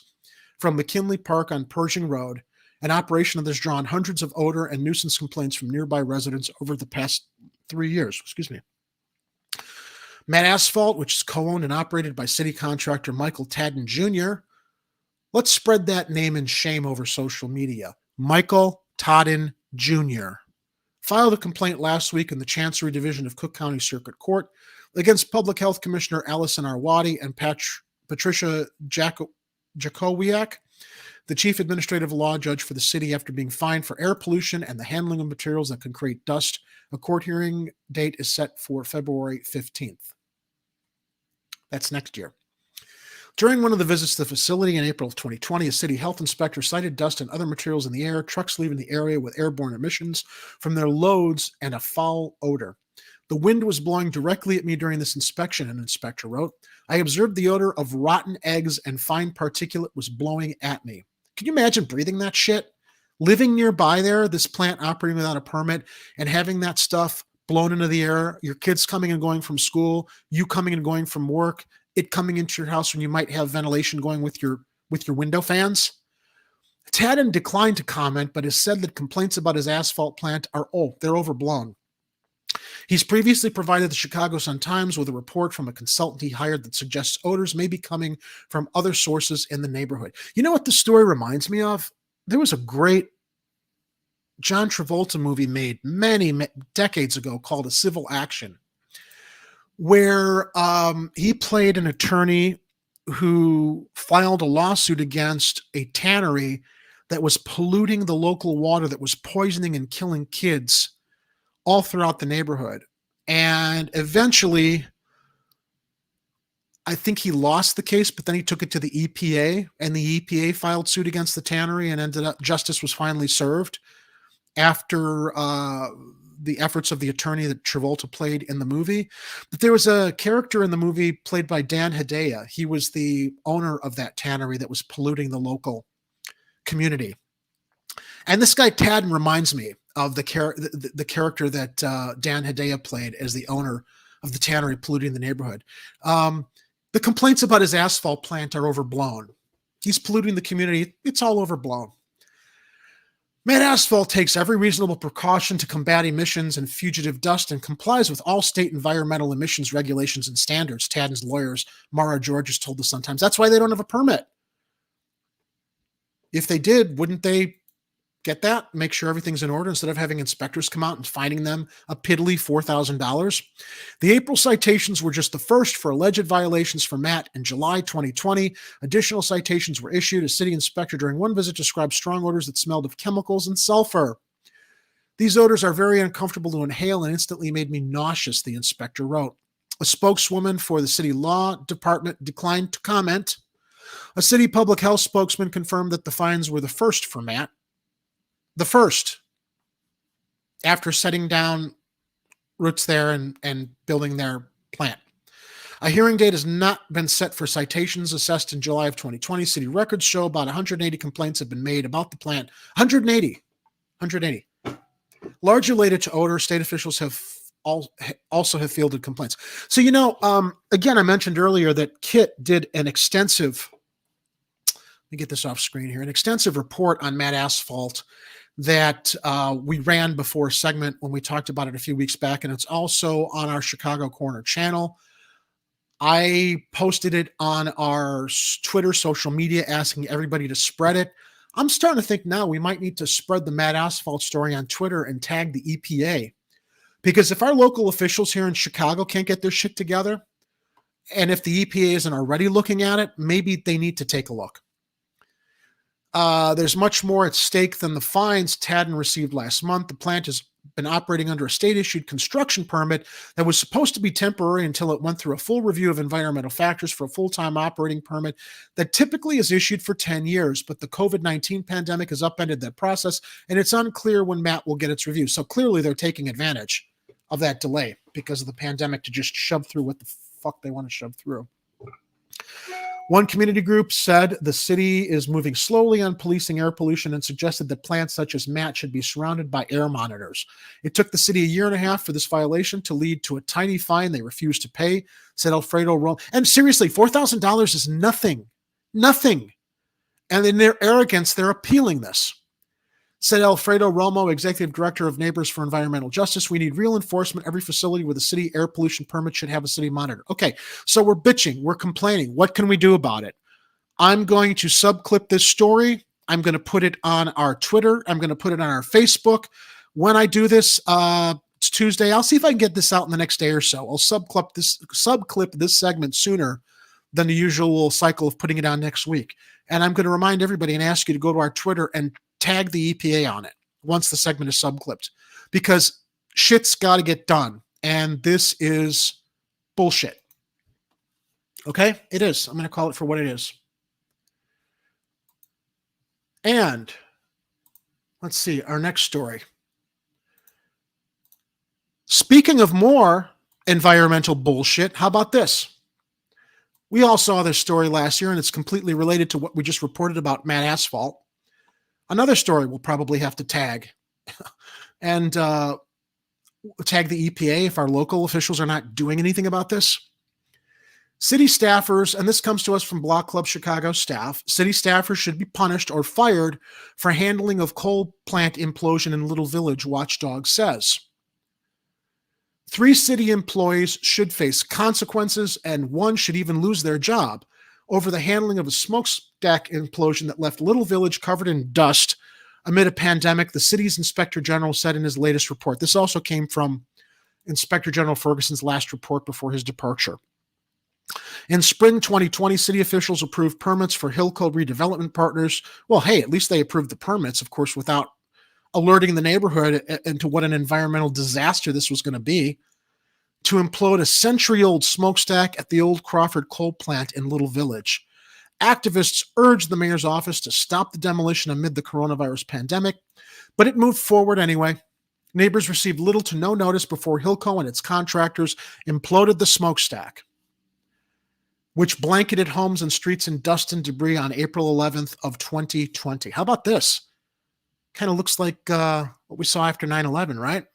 from McKinley Park on Pershing Road, an operation that has drawn hundreds of odor and nuisance complaints from nearby residents over the past 3 years. Matt Asphalt, which is co-owned and operated by city contractor Michael Tadden Jr. Let's spread that name in shame over social media. Michael Tadden Jr. filed a complaint last week in the Chancery Division of Cook County Circuit Court against Public Health Commissioner Allison Arwady and Patricia Jakowiak, the chief administrative law judge for the city, after being fined for air pollution and the handling of materials that can create dust. A court hearing date is set for February 15th. That's next year. During one of the visits to the facility in April of 2020, a city health inspector cited dust and other materials in the air, trucks leaving the area with airborne emissions from their loads, and a foul odor. The wind was blowing directly at me during this inspection, an inspector wrote. I observed the odor of rotten eggs and fine particulate was blowing at me. Can you imagine breathing that shit? Living nearby there, this plant operating without a permit, and having that stuff blown into the air, your kids coming and going from school, you coming and going from work, it coming into your house when you might have ventilation going with your window fans. Tadden declined to comment, but has said that complaints about his asphalt plant they're overblown. He's previously provided the Chicago Sun-Times with a report from a consultant he hired that suggests odors may be coming from other sources in the neighborhood. You know what the story reminds me of? There was a great John Travolta movie made many decades ago called A Civil Action, where he played an attorney who filed a lawsuit against a tannery that was polluting the local water, that was poisoning and killing kids all throughout the neighborhood. And eventually, I think he lost the case, but then he took it to the EPA, and the EPA filed suit against the tannery, and ended up justice was finally served after the efforts of the attorney that Travolta played in the movie. But there was a character in the movie played by Dan Hedaya. He was the owner of that tannery that was polluting the local community. And this guy Tadden reminds me of the character that Dan Hedaya played as the owner of the tannery polluting the neighborhood. The complaints about his asphalt plant are overblown. He's polluting the community. It's all overblown. Matt Asphalt takes every reasonable precaution to combat emissions and fugitive dust and complies with all state environmental emissions regulations and standards, Tadden's lawyers, Mara Georges, told the Sun-Times. That's why they don't have a permit. If they did, wouldn't they Get that? Make sure everything's in order instead of having inspectors come out and fining them a piddly $4,000. The April citations were just the first for alleged violations for Matt in July 2020. Additional citations were issued. A city inspector during one visit described strong odors that smelled of chemicals and sulfur. These odors are very uncomfortable to inhale and instantly made me nauseous, the inspector wrote. A spokeswoman for the city law department declined to comment. A city public health spokesman confirmed that the fines were the first for Matt. The first, after setting down roots there and building their plant. A hearing date has not been set for citations assessed in July of 2020. City records show about 180 complaints have been made about the plant. 180. Largely related to odor, state officials have also have fielded complaints. So, again, I mentioned earlier that Kit did an extensive, let me get this off screen here, an extensive report on Matt Asphalt that we ran before a segment when we talked about it a few weeks back, and it's also on our Chicago Corner channel. I posted it on our Twitter social media asking everybody to spread it. I'm starting to think now we might need to spread the Matt Asphalt story on Twitter and tag the EPA. Because if our local officials here in Chicago can't get their shit together, and if the EPA isn't already looking at it, maybe they need to take a look. There's much more at stake than the fines Tadden received last month. The plant has been operating under a state-issued construction permit that was supposed to be temporary until it went through a full review of environmental factors for a full-time operating permit that typically is issued for 10 years. But the COVID-19 pandemic has upended that process, and it's unclear when Matt will get its review. So clearly they're taking advantage of that delay because of the pandemic to just shove through what the fuck they want to shove through. One community group said the city is moving slowly on policing air pollution and suggested that plants such as Matt should be surrounded by air monitors. It took the city a year and a half for this violation to lead to a tiny fine they refused to pay, said Alfredo Romo. And seriously, $4,000 is nothing. Nothing. And in their arrogance, they're appealing this. Said Alfredo Romo, executive director of Neighbors for Environmental Justice, we need real enforcement. Every facility with a city air pollution permit should have a city monitor. Okay, so we're bitching, we're complaining. What can we do about it? I'm going to subclip this story. I'm going to put it on our Twitter. I'm going to put it on our Facebook. When I do this, it's Tuesday. I'll see if I can get this out in the next day or so. I'll subclip this segment sooner than the usual cycle of putting it on next week. And I'm going to remind everybody and ask you to go to our Twitter and tag the EPA on it once the segment is subclipped, because shit's got to get done. And this is bullshit. Okay? It is. I'm going to call it for what it is. And let's see, our next story. Speaking of more environmental bullshit, how about this? We all saw this story last year, and it's completely related to what we just reported about Matt Asphalt. Another story we'll probably have to tag and tag the EPA if our local officials are not doing anything about this. City staffers, and this comes to us from Block Club Chicago staff, city staffers should be punished or fired for handling of coal plant implosion in Little Village, Watchdog says. 3 city employees should face consequences, and 1 should even lose their job over the handling of a smokestack implosion that left Little Village covered in dust amid a pandemic, the city's Inspector General said in his latest report. This also came from Inspector General Ferguson's last report before his departure. In spring 2020, city officials approved permits for Hillco redevelopment partners. Well, hey, at least they approved the permits, of course, without alerting the neighborhood into what an environmental disaster this was going to be, to implode a century-old smokestack at the old Crawford coal plant in Little Village. Activists urged the mayor's office to stop the demolition amid the coronavirus pandemic, but it moved forward anyway. Neighbors received little to no notice before Hillco and its contractors imploded the smokestack, which blanketed homes and streets in dust and debris on April 11th of 2020. How about this? Kind of looks like what we saw after 9/11, right?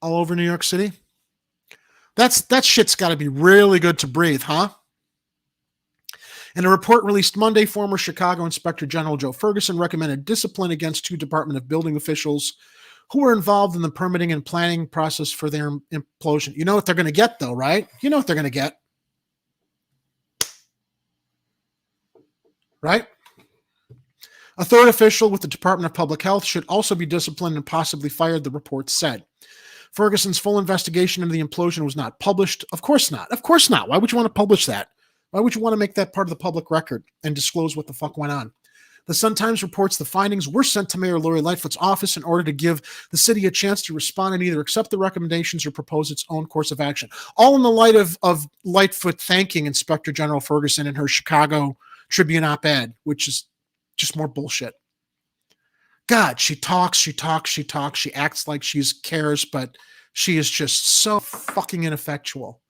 All over New York City. That shit's got to be really good to breathe, huh? In a report released Monday, former Chicago Inspector General Joe Ferguson recommended discipline against 2 Department of Building officials who were involved in the permitting and planning process for their implosion. You know what they're going to get, though, right? You know what they're going to get. Right? A third official with the Department of Public Health should also be disciplined and possibly fired, the report said. Ferguson's full investigation into the implosion was not published. Of course not. Of course not. Why would you want to publish that? Why would you want to make that part of the public record and disclose what the fuck went on? The Sun-Times reports the findings were sent to Mayor Lori Lightfoot's office in order to give the city a chance to respond and either accept the recommendations or propose its own course of action. All in the light of Lightfoot thanking Inspector General Ferguson in her Chicago Tribune op-ed, which is just more bullshit. God, she talks, she acts like she cares, but she is just so fucking ineffectual.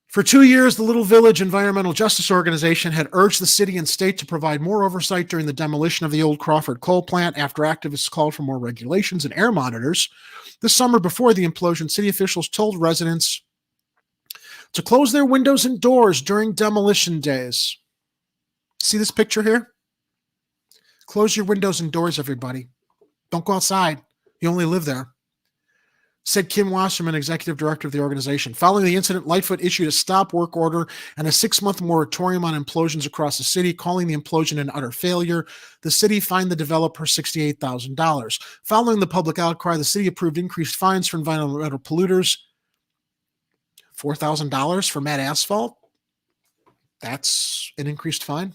For 2 years, the Little Village Environmental Justice Organization had urged the city and state to provide more oversight during the demolition of the old Crawford coal plant after activists called for more regulations and air monitors. This summer before the implosion, city officials told residents to close their windows and doors during demolition days. See this picture here? Close your windows and doors, everybody. Don't go outside. You only live there. Said Kim Wasserman, executive director of the organization. Following the incident, Lightfoot issued a stop work order and a 6-month moratorium on implosions across the city, calling the implosion an utter failure. The city fined the developer $68,000. Following the public outcry, the city approved increased fines for environmental polluters. $4,000 for Mad Asphalt. That's an increased fine.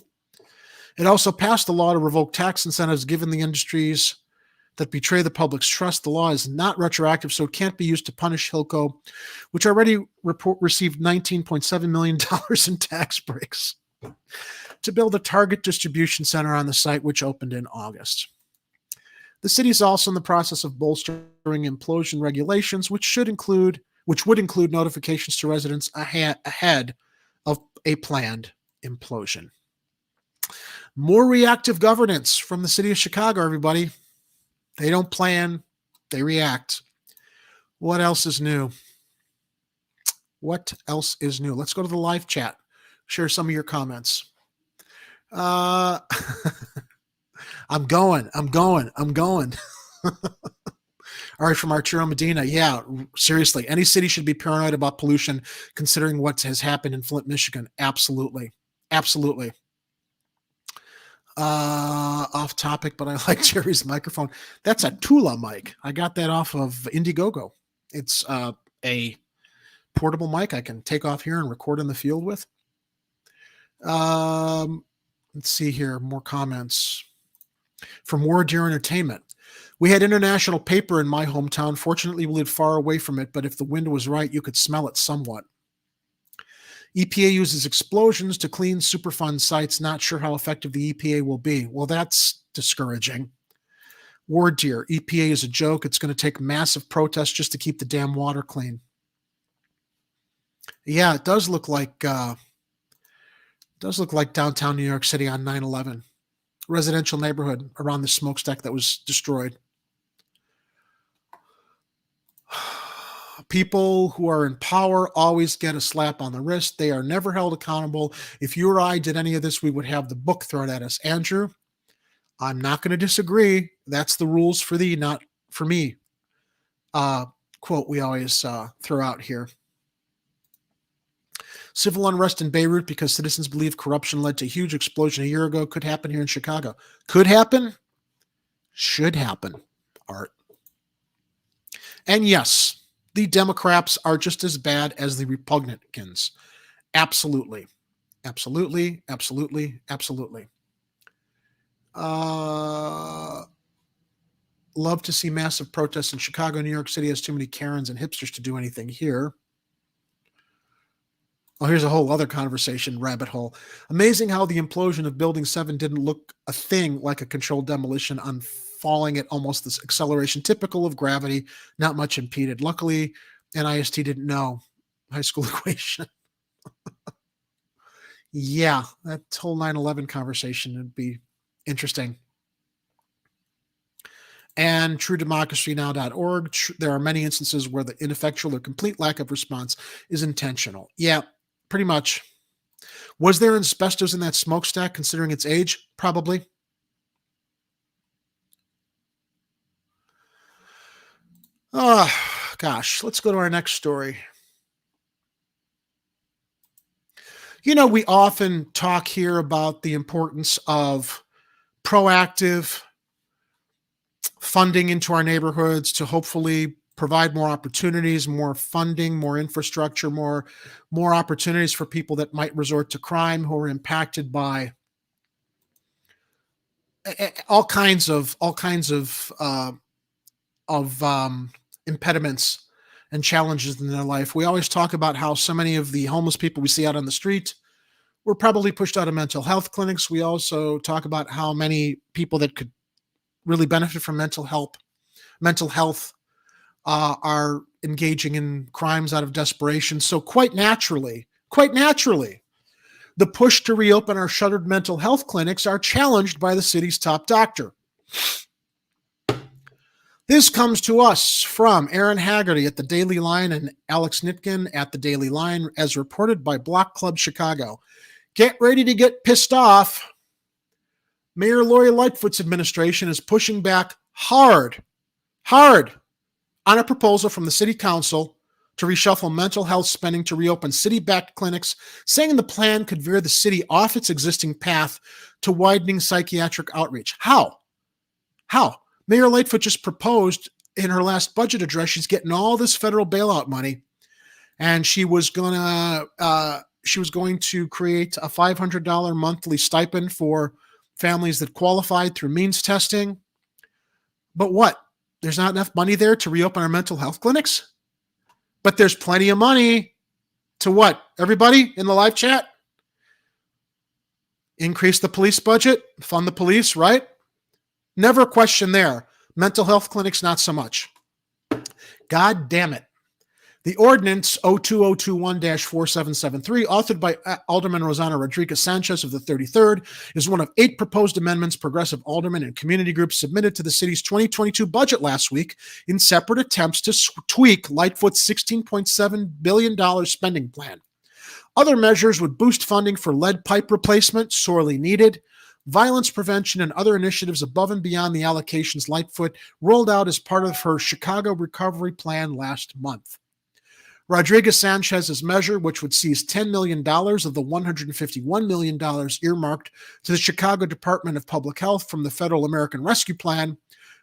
It also passed a law to revoke tax incentives given the industries that betray the public's trust. The law is not retroactive, so it can't be used to punish Hilco, which already received $19.7 million in tax breaks to build a Target distribution center on the site, which opened in August. The city is also in the process of bolstering implosion regulations, which would include notifications to residents ahead of a planned implosion. More reactive governance from the city of Chicago, everybody. They don't plan, they react. What else is new? What else is new? Let's go to the live chat. Share some of your comments. I'm going. All right, from Arturo Medina. Yeah, seriously. Any city should be paranoid about pollution considering what has happened in Flint, Michigan. Absolutely. Absolutely. Off topic, but I like Jerry's microphone. That's a Tula mic. I got that off of Indiegogo. It's a portable mic I can take off here and record in the field with. Let's see here. More comments from War Deer Entertainment. We had international paper in my hometown. Fortunately, we lived far away from it, but if the wind was right, you could smell it somewhat. EPA uses explosions to clean Superfund sites. Not sure how effective the EPA will be. Well, that's discouraging. War Deer, EPA is a joke. It's going to take massive protests just to keep the damn water clean. Yeah, it does look like downtown New York City on 9/11. Residential neighborhood around the smokestack that was destroyed. People who are in power always get a slap on the wrist. They are never held accountable. If you or I did any of this, we would have the book thrown at us. Andrew, I'm not going to disagree. That's the rules for thee, not for me. Quote we always throw out here. Civil unrest in Beirut because citizens believe corruption led to a huge explosion a year ago. Could happen here in Chicago. Could happen. Should happen. Art. And yes, the Democrats are just as bad as the Republicans. Absolutely. Absolutely. Absolutely. Absolutely. Love to see massive protests in Chicago. New York City has too many Karens and hipsters to do anything here. Oh, here's a whole other conversation, rabbit hole. Amazing how the implosion of Building 7 didn't look a thing like a controlled demolition on falling at almost this acceleration typical of gravity, not much impeded. Luckily, NIST didn't know high school equation. Yeah, that whole 9/11 conversation would be interesting. And truedemocracynow.org, there are many instances where the ineffectual or complete lack of response is intentional. Yeah, pretty much. Was there asbestos in that smokestack considering its age? Probably. Oh, gosh. Let's go to our next story. You know, we often talk here about the importance of proactive funding into our neighborhoods to hopefully provide more opportunities, more funding, more infrastructure, more opportunities for people that might resort to crime, who are impacted by all kinds of impediments and challenges in their life. We always talk about how so many of the homeless people we see out on the street were probably pushed out of mental health clinics. We also talk about how many people that could really benefit from mental health are engaging in crimes out of desperation. So quite naturally, the push to reopen our shuttered mental health clinics are challenged by the city's top doctor. This comes to us from Aaron Haggerty at the Daily Line and Alex Nitkin at the Daily Line, as reported by Block Club Chicago. Get ready to get pissed off. Mayor Lori Lightfoot's administration is pushing back hard on a proposal from the city council to reshuffle mental health spending to reopen city-backed clinics, saying the plan could veer the city off its existing path to widening psychiatric outreach. How? Mayor Lightfoot just proposed in her last budget address, she's getting all this federal bailout money, and she was going to create a $500 monthly stipend for families that qualified through means testing. But what? There's not enough money there to reopen our mental health clinics? But there's plenty of money to what? Everybody in the live chat? Increase the police budget, fund the police, right? Never a question there. Mental health clinics, not so much. God damn it. The ordinance 02021-4773, authored by Alderman Rosanna Rodriguez-Sanchez of the 33rd, is one of 8 proposed amendments progressive aldermen and community groups submitted to the city's 2022 budget last week in separate attempts to tweak Lightfoot's $16.7 billion spending plan. Other measures would boost funding for lead pipe replacement, sorely needed, violence prevention, and other initiatives above and beyond the allocations Lightfoot rolled out as part of her Chicago Recovery Plan last month. Rodriguez-Sanchez's measure, which would seize $10 million of the $151 million earmarked to the Chicago Department of Public Health from the Federal American Rescue Plan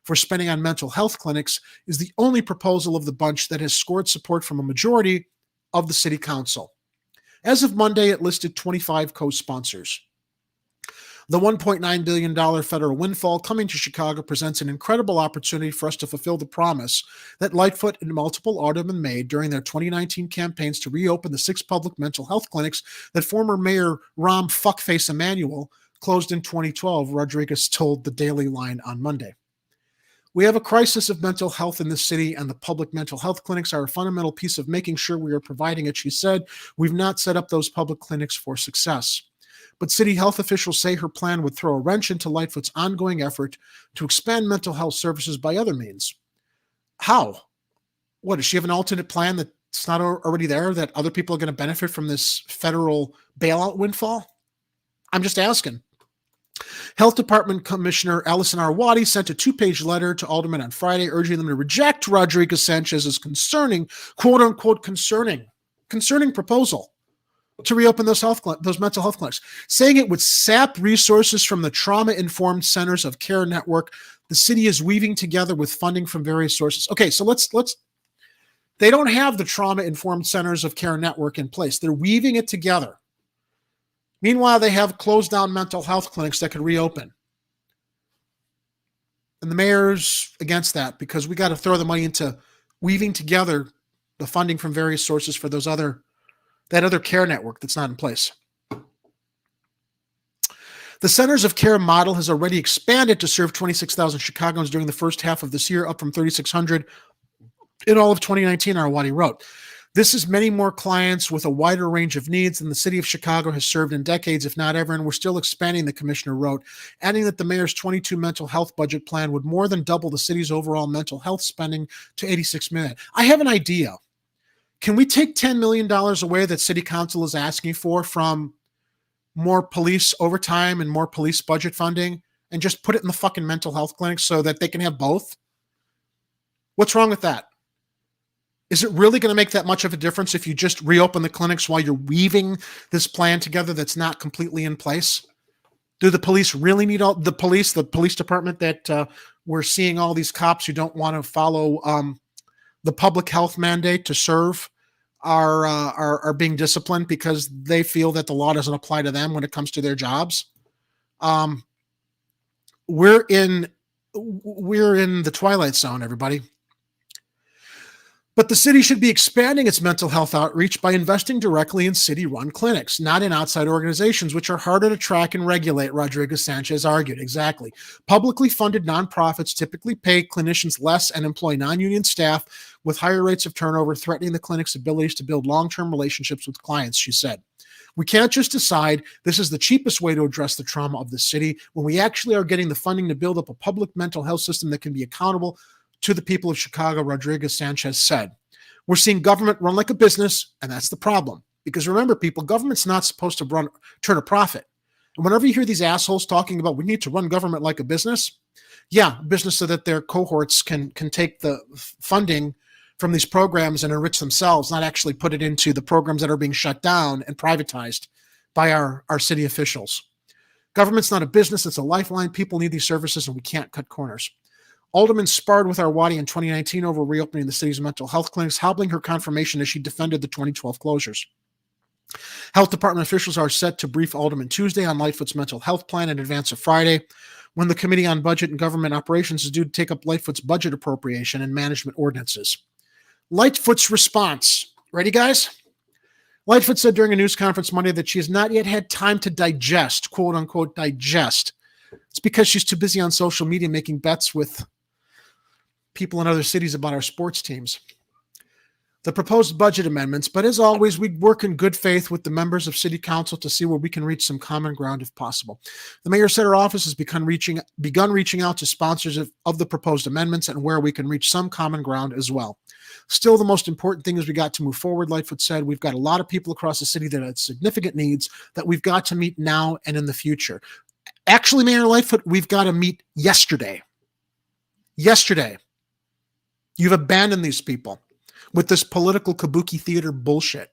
for spending on mental health clinics, is the only proposal of the bunch that has scored support from a majority of the city council. As of Monday, it listed 25 co-sponsors. The $1.9 billion federal windfall coming to Chicago presents an incredible opportunity for us to fulfill the promise that Lightfoot and multiple aldermen made during their 2019 campaigns to reopen the 6 public mental health clinics that former Mayor Rahm Fuckface Emanuel closed in 2012, Rodriguez told the Daily Line on Monday. We have a crisis of mental health in this city, and the public mental health clinics are a fundamental piece of making sure we are providing it, she said. We've not set up those public clinics for success. But city health officials say her plan would throw a wrench into Lightfoot's ongoing effort to expand mental health services by other means. How? What, does she have an alternate plan that's not already there, that other people are going to benefit from this federal bailout windfall? I'm just asking. Health Department Commissioner Allison Arwady sent a 2-page letter to aldermen on Friday urging them to reject Rodriguez-Sanchez's concerning, quote-unquote concerning proposal to reopen those mental health clinics, saying it would sap resources from the trauma-informed centers of care network the city is weaving together with funding from various sources. Okay, so let's they don't have the trauma-informed centers of care network in place. They're weaving it together. Meanwhile, they have closed down mental health clinics that could reopen. And the mayor's against that because we got to throw the money into weaving together the funding from various sources for that other care network that's not in place. The Centers of Care model has already expanded to serve 26,000 Chicagoans during the first half of this year, up from 3,600 in all of 2019, Arwady wrote. This is many more clients with a wider range of needs than the city of Chicago has served in decades, if not ever, and we're still expanding, the commissioner wrote, adding that the mayor's 22 mental health budget plan would more than double the city's overall mental health spending to $86 million. I have an idea. Can we take $10 million away that city council is asking for from more police overtime and more police budget funding and just put it in the fucking mental health clinics so that they can have both? What's wrong with that? Is it really going to make that much of a difference if you just reopen the clinics while you're weaving this plan together that's not completely in place? Do the police really need all the police department that we're seeing all these cops who don't want to follow the public health mandate to serve are being disciplined because they feel that the law doesn't apply to them when it comes to their jobs? We're in the twilight zone, everybody. But the city should be expanding its mental health outreach by investing directly in city-run clinics, not in outside organizations, which are harder to track and regulate, Rodriguez Sanchez argued. Exactly. Publicly funded nonprofits typically pay clinicians less and employ non-union staff with higher rates of turnover, threatening the clinic's abilities to build long-term relationships with clients, she said. We can't just decide this is the cheapest way to address the trauma of the city when we actually are getting the funding to build up a public mental health system that can be accountable to the people of Chicago, Rodriguez Sanchez said. We're seeing government run like a business, and that's the problem. Because remember, people, government's not supposed to turn a profit. And whenever you hear these assholes talking about we need to run government like a business, business so that their cohorts can take the funding from these programs and enrich themselves, not actually put it into the programs that are being shut down and privatized by our city officials. Government's not a business, it's a lifeline. People need these services, and we can't cut corners. Alderman sparred with Arwady in 2019 over reopening the city's mental health clinics, hobbling her confirmation as she defended the 2012 closures. Health department officials are set to brief Alderman Tuesday on Lightfoot's mental health plan in advance of Friday, when the Committee on Budget and Government Operations is due to take up Lightfoot's budget appropriation and management ordinances. Lightfoot's response. Ready, guys? Lightfoot said during a news conference Monday that she has not yet had time to digest, quote unquote, digest. It's because she's too busy on social media making bets with people in other cities about our sports teams. The proposed budget amendments, but as always, we work in good faith with the members of City Council to see where we can reach some common ground if possible. The mayor said her office has begun reaching out to sponsors of the proposed amendments and where we can reach some common ground as well. Still, the most important thing is we got to move forward. Lightfoot said, we've got a lot of people across the city that have significant needs that we've got to meet now and in the future. Actually, Mayor Lightfoot, we've got to meet yesterday. Yesterday. You've abandoned these people with this political kabuki theater bullshit.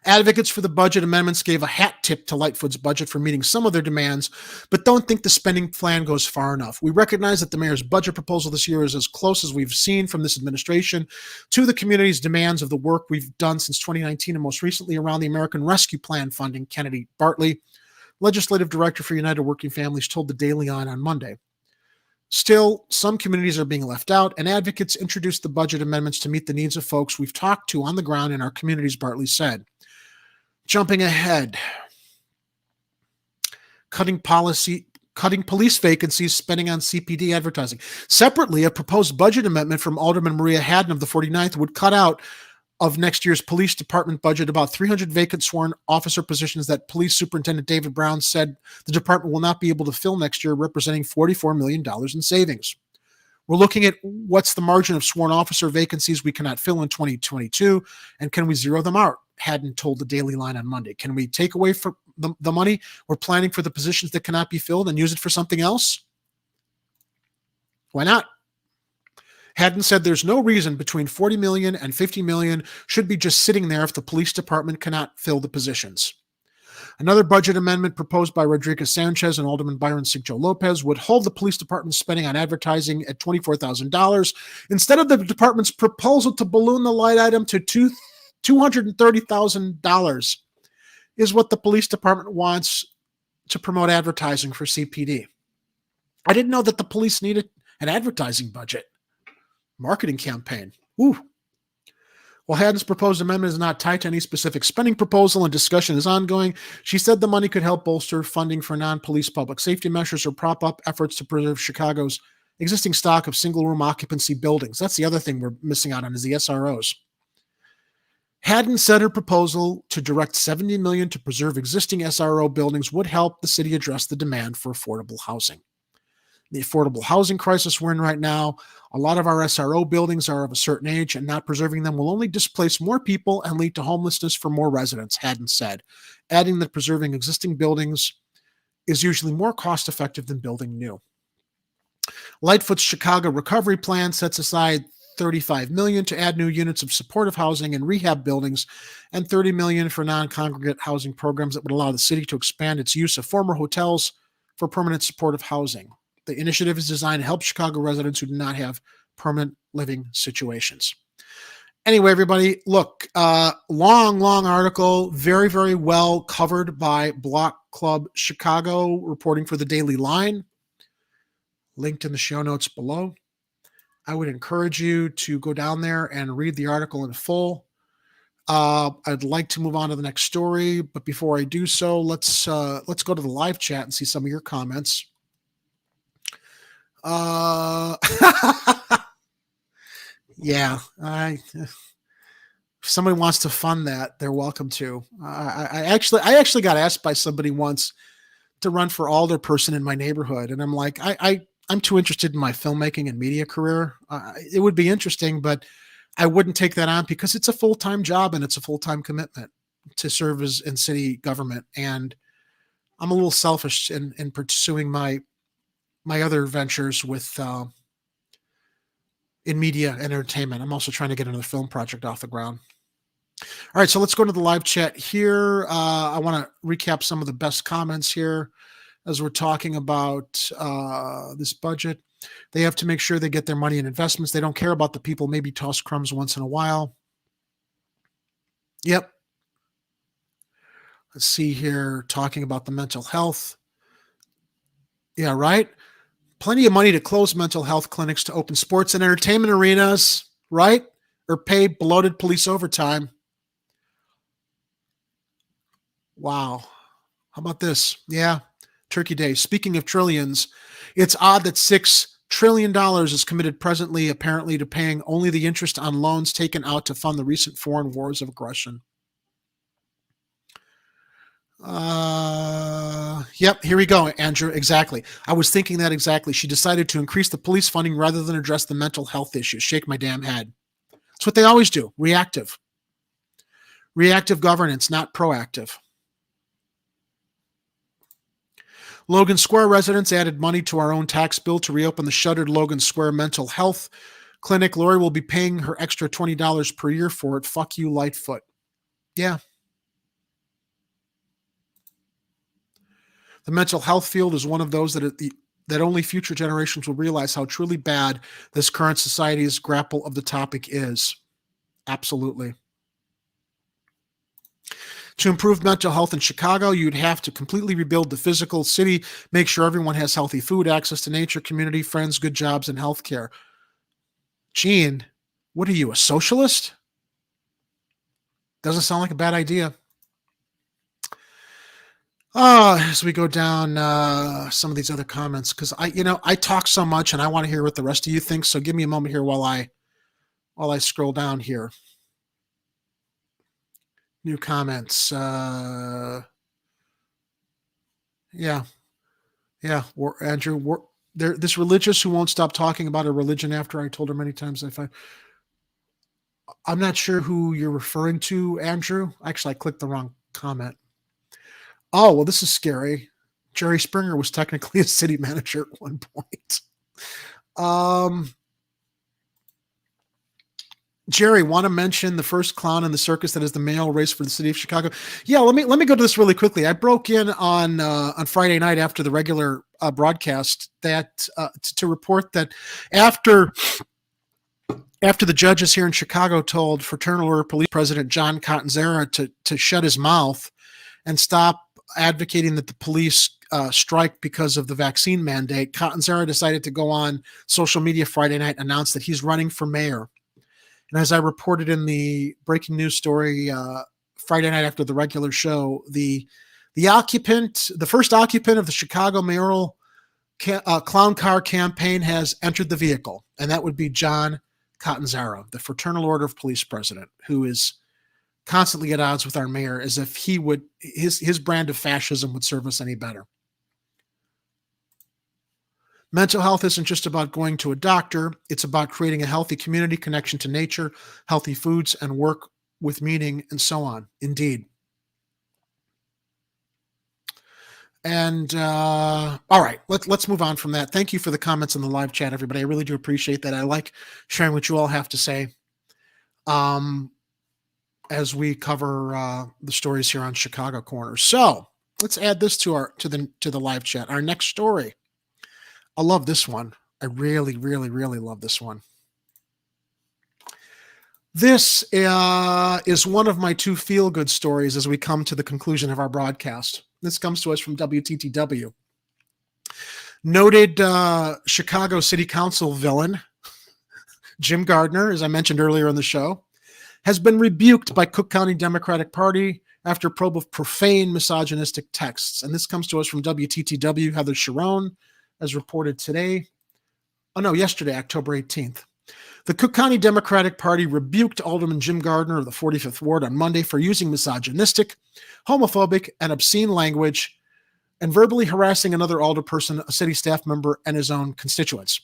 Advocates for the budget amendments gave a hat tip to Lightfoot's budget for meeting some of their demands, but don't think the spending plan goes far enough. We recognize that the mayor's budget proposal this year is as close as we've seen from this administration to the community's demands of the work we've done since 2019 and most recently around the American Rescue Plan funding, Kennedy Bartley, legislative director for United Working Families, told the Daily on Monday. Still, some communities are being left out, and advocates introduced the budget amendments to meet the needs of folks we've talked to on the ground in our communities, Bartley said. Jumping ahead, cutting police vacancies, spending on CPD advertising. Separately, a proposed budget amendment from Alderman Maria Hadden of the 49th would cut out of next year's police department budget about 300 vacant sworn officer positions that Police Superintendent David Brown said the department will not be able to fill next year, representing $44 million in savings. We're looking at what's the margin of sworn officer vacancies we cannot fill in 2022, and can we zero them out? Hadden told the Daily Line on Monday. Can we take away from the money we're planning for the positions that cannot be filled and use it for something else? Why not? Hadden said there's no reason between $40 million and $50 million should be just sitting there if the police department cannot fill the positions. Another budget amendment proposed by Rodriguez Sanchez and Alderman Byron Sigjo Lopez would hold the police department's spending on advertising at $24,000 instead of the department's proposal to balloon the line item to $230,000 is what the police department wants to promote advertising for CPD. I didn't know that the police needed an advertising budget. Marketing campaign. Ooh. While Hadden's proposed amendment is not tied to any specific spending proposal and discussion is ongoing, she said the money could help bolster funding for non-police public safety measures or prop up efforts to preserve Chicago's existing stock of single-room occupancy buildings. That's the other thing we're missing out on is the SROs. Hadden said her proposal to direct $70 million to preserve existing SRO buildings would help the city address the demand for affordable housing. The affordable housing crisis we're in right now, a lot of our SRO buildings are of a certain age, and not preserving them will only displace more people and lead to homelessness for more residents, Hadden said, adding that preserving existing buildings is usually more cost-effective than building new. Lightfoot's Chicago Recovery Plan sets aside $35 million to add new units of supportive housing and rehab buildings, and $30 million for non-congregate housing programs that would allow the city to expand its use of former hotels for permanent supportive housing. The initiative is designed to help Chicago residents who do not have permanent living situations. Anyway, everybody, look, long article, very, very well covered by Block Club Chicago, reporting for the Daily Line, linked in the show notes below. I would encourage you to go down there and read the article in full. I'd like to move on to the next story, but before I do so, let's go to the live chat and see some of your comments. Yeah, if somebody wants to fund that, they're welcome to. I actually got asked by somebody once to run for alderperson in my neighborhood, and I'm like, I'm too interested in my filmmaking and media career. It would be interesting, but I wouldn't take that on because it's a full-time job and it's a full-time commitment to serve as in city government, and I'm a little selfish in pursuing my other ventures with in media and entertainment. I'm also trying to get another film project off the ground. All right, so let's go to the live chat here. I want to recap some of the best comments here as we're talking about this budget. They have to make sure they get their money in investments. They don't care about the people, maybe toss crumbs once in a while. Yep. Let's see here, talking about the mental health. Yeah, right? Plenty of money to close mental health clinics, to open sports and entertainment arenas, right? Or pay bloated police overtime. Wow. How about this? Yeah, Turkey Day. Speaking of trillions, it's odd that $6 trillion is committed presently, apparently, to paying only the interest on loans taken out to fund the recent foreign wars of aggression. Yep, here we go, Andrew. Exactly. I was thinking that exactly. She decided to increase the police funding rather than address the mental health issues. Shake my damn head. That's what they always do. Reactive. Reactive governance, not proactive. Logan Square residents added money to our own tax bill to reopen the shuttered Logan Square mental health clinic. Lori will be paying her extra $20 per year for it. Fuck you, Lightfoot. Yeah. The mental health field is one of those that only future generations will realize how truly bad this current society's grapple of the topic is. Absolutely. To improve mental health in Chicago, you'd have to completely rebuild the physical city, make sure everyone has healthy food, access to nature, community, friends, good jobs, and healthcare. Gene, what are you, a socialist? Doesn't sound like a bad idea. As we go down some of these other comments, because I talk so much and I want to hear what the rest of you think. So give me a moment here while I scroll down here. New comments. Yeah. Andrew, this religious who won't stop talking about her religion after I told her many times. I'm not sure who you're referring to, Andrew. Actually, I clicked the wrong comment. Oh, well, this is scary. Jerry Springer was technically a city manager at one point. Jerry, want to mention the first clown in the circus that is the mayoral race for the city of Chicago? Yeah, let me go to this really quickly. I broke in on Friday night after the regular broadcast that to report that after the judges here in Chicago told Fraternal Order Police President John Catanzara to shut his mouth and stop advocating that the police strike because of the vaccine mandate, Catanzara decided to go on social media Friday night and announce that he's running for mayor. And as I reported in the breaking news story Friday night after the regular show, the first occupant of the Chicago mayoral clown car campaign has entered the vehicle, and that would be John Catanzara, the Fraternal Order of Police president, who is constantly at odds with our mayor, as if his brand of fascism would serve us any better. Mental health isn't just about going to a doctor. It's about creating a healthy community, connection to nature, healthy foods, and work with meaning, and so on. Indeed. And all right, let's move on from that. Thank you for the comments in the live chat, everybody. I really do appreciate that. I like sharing what you all have to say as we cover the stories here on Chicago Corner. So let's add this to the live chat. Our next story. I love this one. I really, really, really love this one. This is one of my two feel-good stories as we come to the conclusion of our broadcast. This comes to us from WTTW. Noted Chicago City Council villain, Jim Gardner, as I mentioned earlier in the show, has been rebuked by Cook County Democratic Party after probe of profane misogynistic texts. And this comes to us from WTTW. Heather Sharon, as reported yesterday, October 18th. The Cook County Democratic Party rebuked Alderman Jim Gardner of the 45th Ward on Monday for using misogynistic, homophobic, and obscene language and verbally harassing another alderperson, a city staff member, and his own constituents.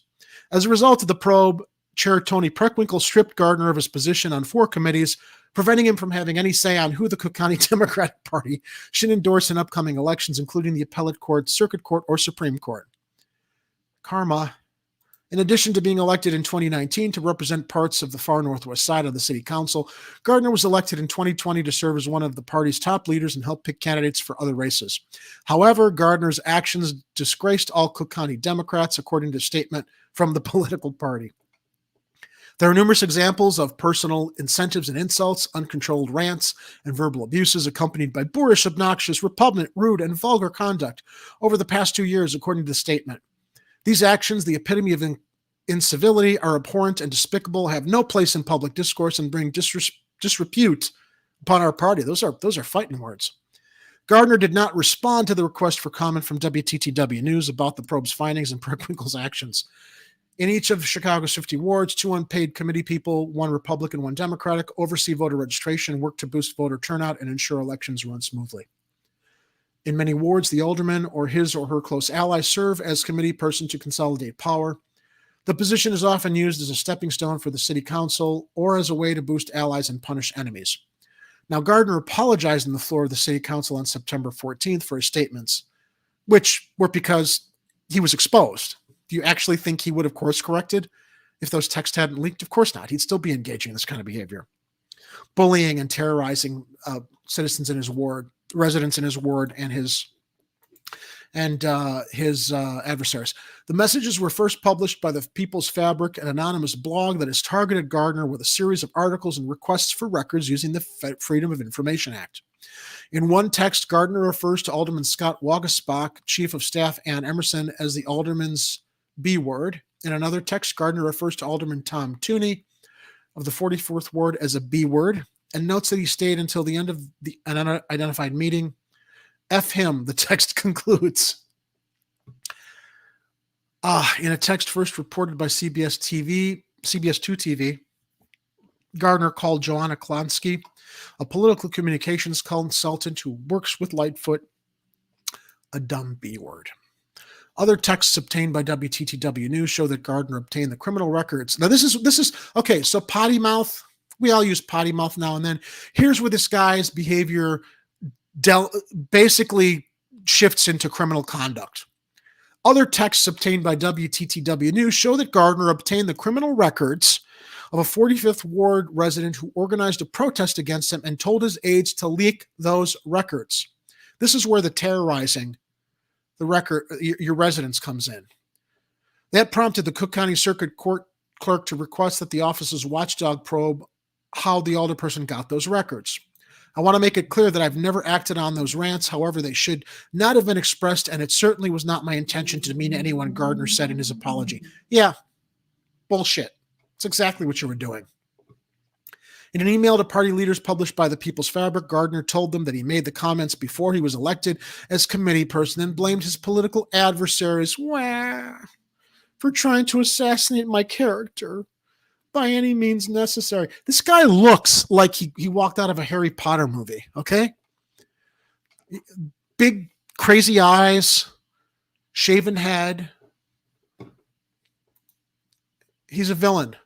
As a result of the probe, Chair Tony Preckwinkle stripped Gardner of his position on 4 committees, preventing him from having any say on who the Cook County Democratic Party should endorse in upcoming elections, including the appellate court, circuit court, or Supreme Court. Karma. In addition to being elected in 2019 to represent parts of the far northwest side of the city council, Gardner was elected in 2020 to serve as one of the party's top leaders and help pick candidates for other races. However, Gardner's actions disgraced all Cook County Democrats, according to a statement from the political party. There are numerous examples of personal incentives and insults, uncontrolled rants, and verbal abuses accompanied by boorish, obnoxious, repugnant, rude, and vulgar conduct over the past 2 years, according to the statement. These actions, the epitome of incivility, are abhorrent and despicable, have no place in public discourse, and bring disrepute upon our party. Those are fighting words. Gardner did not respond to the request for comment from WTTW News about the probe's findings and Preckwinkle's actions. In each of Chicago's 50 wards, 2 unpaid committee people, 1 Republican, 1 Democratic, oversee voter registration, work to boost voter turnout, and ensure elections run smoothly. In many wards, the alderman or his or her close ally serve as committee person to consolidate power. The position is often used as a stepping stone for the city council or as a way to boost allies and punish enemies. Now, Gardner apologized on the floor of the city council on September 14th for his statements, which were because he was exposed. Do you actually think he would have course corrected if those texts hadn't leaked? Of course not. He'd still be engaging in this kind of behavior. Bullying and terrorizing citizens in his ward, residents in his ward, and his adversaries. The messages were first published by the People's Fabric, an anonymous blog that has targeted Gardner with a series of articles and requests for records using the Freedom of Information Act. In one text, Gardner refers to Alderman Scott Wagasbach, Chief of Staff Ann Emerson, as the alderman's B word. In another text, Gardner refers to Alderman Tom Tooney of the 44th Ward as a B word, and notes that he stayed until the end of the unidentified meeting. F him, the text concludes. In a text first reported by CBS 2 TV, Gardner called Joanna Klonsky, a political communications consultant who works with Lightfoot, a dumb B word. Other texts obtained by WTTW News show that Gardner obtained the criminal records. Now, this is okay. So potty mouth, we all use potty mouth now and then. Here's where this guy's behavior basically shifts into criminal conduct. Other texts obtained by WTTW News show that Gardner obtained the criminal records of a 45th Ward resident who organized a protest against him and told his aides to leak those records. This is where the terrorizing your residence comes in. That prompted the Cook County Circuit Court clerk to request that the office's Watchdog probe how the alderperson got those records. I want to make it clear that I've never acted on those rants. However, they should not have been expressed, and it certainly was not my intention to demean anyone, Gardner said in his apology. Yeah, bullshit. It's exactly what you were doing. In an email to party leaders published by the People's Fabric, Gardner told them that he made the comments before he was elected as committee person and blamed his political adversaries for trying to assassinate my character by any means necessary. This guy looks like he walked out of a Harry Potter movie, okay? Big, crazy eyes, shaven head. He's a villain.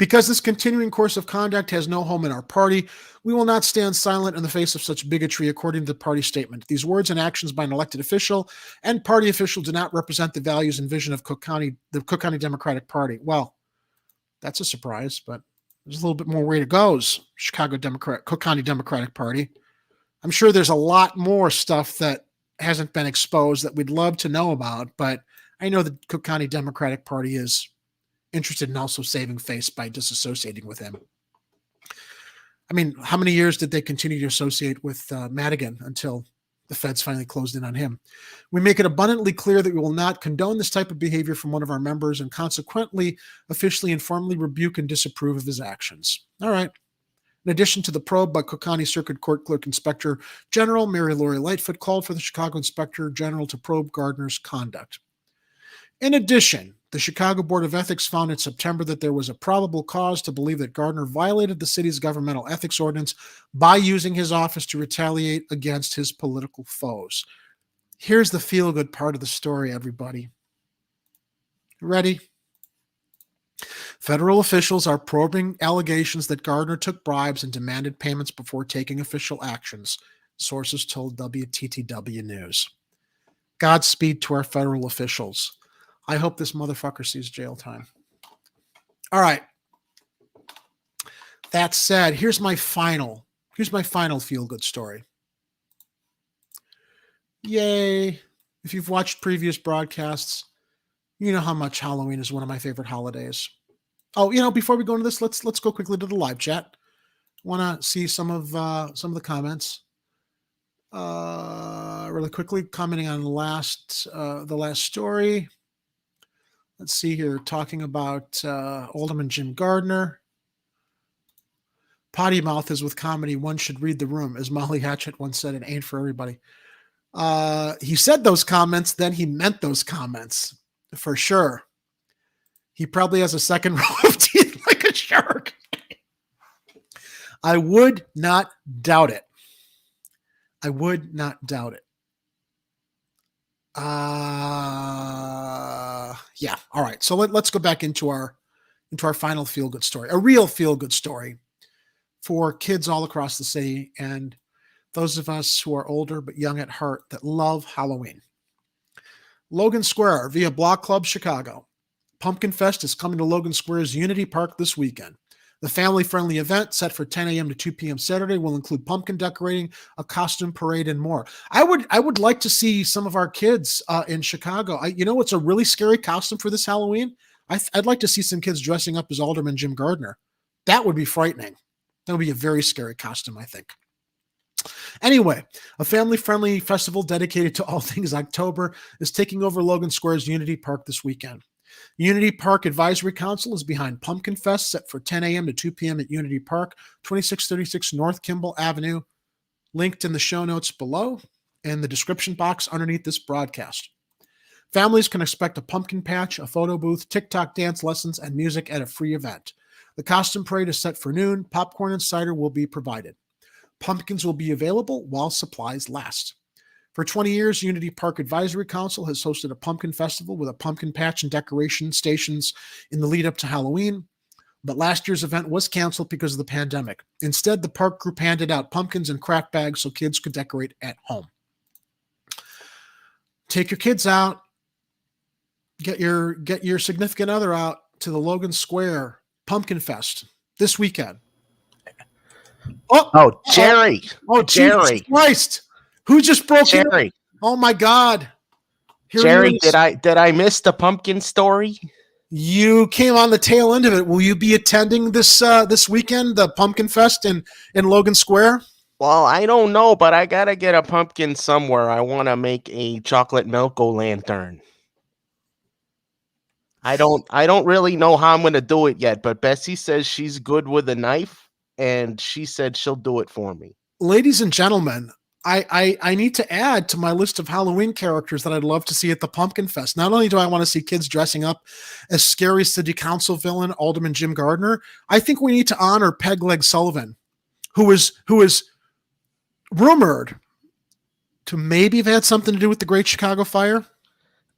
Because this continuing course of conduct has no home in our party, we will not stand silent in the face of such bigotry, according to the party statement. These words and actions by an elected official and party official do not represent the values and vision of the Cook County Democratic Party. Well, that's a surprise, but there's a little bit more way to go, Cook County Democratic Party. I'm sure there's a lot more stuff that hasn't been exposed that we'd love to know about, but I know the Cook County Democratic Party is interested in also saving face by disassociating with him. I mean, how many years did they continue to associate with Madigan until the feds finally closed in on him? We make it abundantly clear that we will not condone this type of behavior from one of our members and consequently officially and formally rebuke and disapprove of his actions. All right. In addition to the probe by Cook County Circuit Court Clerk Inspector General Mary Lori Lightfoot called for the Chicago Inspector General to probe Gardner's conduct. In addition, the Chicago Board of Ethics found in September that there was a probable cause to believe that Gardner violated the city's governmental ethics ordinance by using his office to retaliate against his political foes. Here's the feel-good part of the story, everybody. Ready? Federal officials are probing allegations that Gardner took bribes and demanded payments before taking official actions, sources told WTTW News. Godspeed to our federal officials. I hope this motherfucker sees jail time. All right. That said, here's my final feel-good story. Yay. If you've watched previous broadcasts, you know how much Halloween is one of my favorite holidays. Oh, before we go into this, let's go quickly to the live chat. Want to see some of the comments. Really quickly, commenting on the last story. Let's see here, talking about Alderman Jim Gardner. Potty mouth is with comedy. One should read the room, as Molly Hatchet once said. It ain't for everybody. He said those comments, then he meant those comments for sure. He probably has a second row of teeth like a shark. I would not doubt it. Yeah. All right. So let's go back into our final feel-good story, a real feel-good story for kids all across the city and those of us who are older but young at heart that love Halloween. Logan Square via Block Club Chicago. Pumpkin Fest is coming to Logan Square's Unity Park this weekend. The family-friendly event, set for 10 a.m. to 2 p.m. Saturday, will include pumpkin decorating, a costume parade, and more. I would like to see some of our kids in Chicago. What's a really scary costume for this Halloween? I'd like to see some kids dressing up as Alderman Jim Gardner. That would be frightening. That would be a very scary costume, I think. Anyway, a family-friendly festival dedicated to all things October is taking over Logan Square's Unity Park this weekend. Unity Park Advisory Council is behind Pumpkin Fest, set for 10 a.m. to 2 p.m. at Unity Park, 2636 North Kimball Avenue, linked in the show notes below and the description box underneath this broadcast. Families can expect a pumpkin patch, a photo booth, TikTok dance lessons, and music at a free event. The costume parade is set for noon. Popcorn and cider will be provided. Pumpkins will be available while supplies last. For 20 years, Unity Park Advisory Council has hosted a pumpkin festival with a pumpkin patch and decoration stations in the lead up to Halloween. But last year's event was canceled because of the pandemic. Instead, the park group handed out pumpkins and craft bags so kids could decorate at home. Take your kids out. Get your significant other out to the Logan Square Pumpkin Fest this weekend. Jerry. Jesus Jerry. Christ. Who just broke Jerry. in? Oh my God. Here Jerry, did I miss the pumpkin story? You came on the tail end of it. Will you be attending this weekend, the Pumpkin Fest in Logan Square? Well, I don't know, but I gotta get a pumpkin somewhere. I want to make a chocolate milk-o'-lantern. I don't really know how I'm gonna do it yet, but Bessie says she's good with a knife, and she said she'll do it for me. Ladies and gentlemen, I need to add to my list of Halloween characters that I'd love to see at the Pumpkin Fest. Not only do I want to see kids dressing up as scary city council villain Alderman Jim Gardner, I think we need to honor Peg Leg Sullivan, who is rumored to maybe have had something to do with the Great Chicago Fire.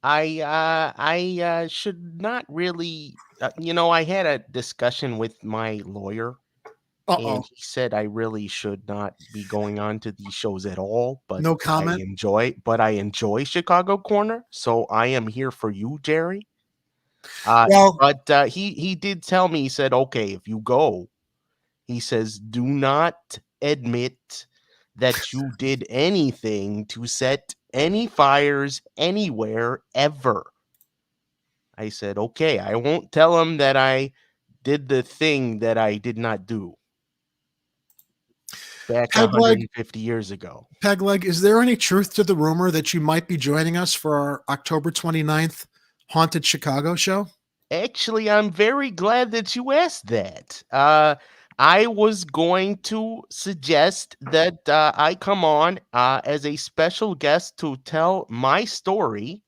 I should not really I had a discussion with my lawyer, Uh-oh. and he said I really should not be going on to these shows at all. But No comment? I enjoy Chicago Corner, so I am here for you, Jerry. Well, But he did tell me, he said, okay, if you go, he says, do not admit that you did anything to set any fires anywhere ever. I said, okay, I won't tell him that I did the thing that I did not do back Pegleg, 150 years ago. Pegleg, is there any truth to the rumor that you might be joining us for our October 29th Haunted Chicago show? Actually, I'm very glad that you asked that. I was going to suggest that I come on as a special guest to tell my story,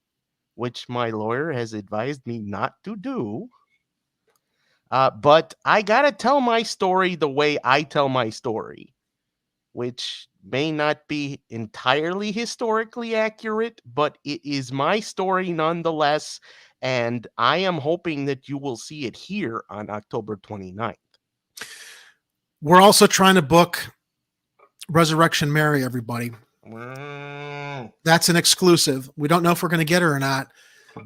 which my lawyer has advised me not to do. But I gotta tell my story the way I tell my story, which may not be entirely historically accurate, but it is my story nonetheless. And I am hoping that you will see it here on October 29th. We're also trying to book Resurrection Mary, everybody. Mm. That's an exclusive. We don't know if we're going to get her or not.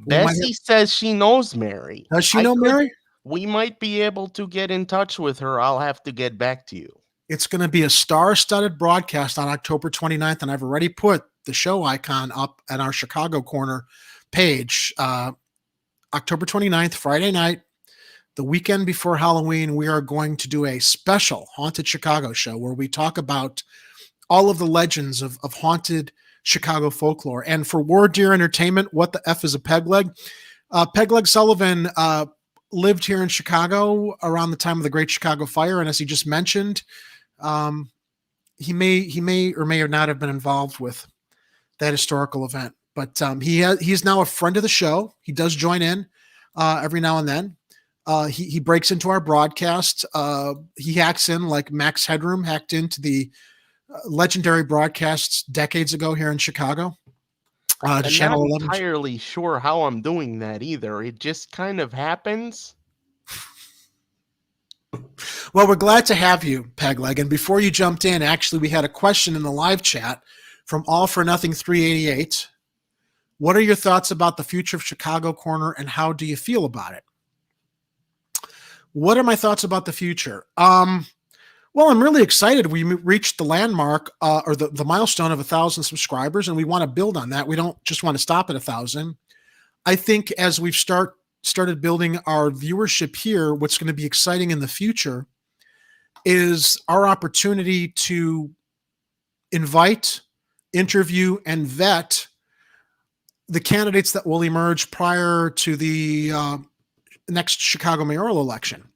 Bessie says she knows Mary. Does she know Mary? We might be able to get in touch with her. I'll have to get back to you. It's going to be a star-studded broadcast on October 29th, and I've already put the show icon up at our Chicago Corner page. October 29th, Friday night, the weekend before Halloween, we are going to do a special Haunted Chicago show where we talk about all of the legends of haunted Chicago folklore. And for War Deer Entertainment, what the F is a Pegleg? Pegleg Sullivan lived here in Chicago around the time of the Great Chicago Fire, and as he just mentioned, he may or may not have been involved with that historical event. But he's now a friend of the show. He does join in every now and then. He breaks into our broadcast. He hacks in like Max Headroom hacked into the legendary broadcasts decades ago here in Chicago. I'm Channel not 11. entirely sure how I'm doing that either. It just kind of happens. Well, we're glad to have you, Pegleg. And before you jumped in, actually, we had a question in the live chat from All for Nothing 388. What are your thoughts about the future of Chicago Corner, and how do you feel about it? What are my thoughts about the future? Well, I'm really excited. We reached the landmark or the milestone of 1,000 subscribers, and we want to build on that. We don't just want to stop at 1,000. I think as we've started building our viewership here, what's going to be exciting in the future is our opportunity to invite, interview, and vet the candidates that will emerge prior to the next Chicago mayoral election.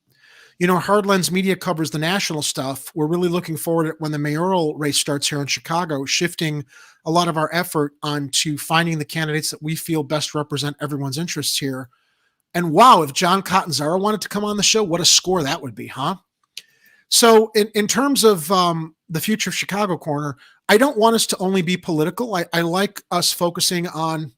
You know, Hardlands Media covers the national stuff. We're really looking forward to when the mayoral race starts here in Chicago, shifting a lot of our effort onto finding the candidates that we feel best represent everyone's interests here. And wow, if John Catanzaro wanted to come on the show, what a score that would be, huh? So in terms of the future of Chicago Corner, I don't want us to only be political. I like us focusing on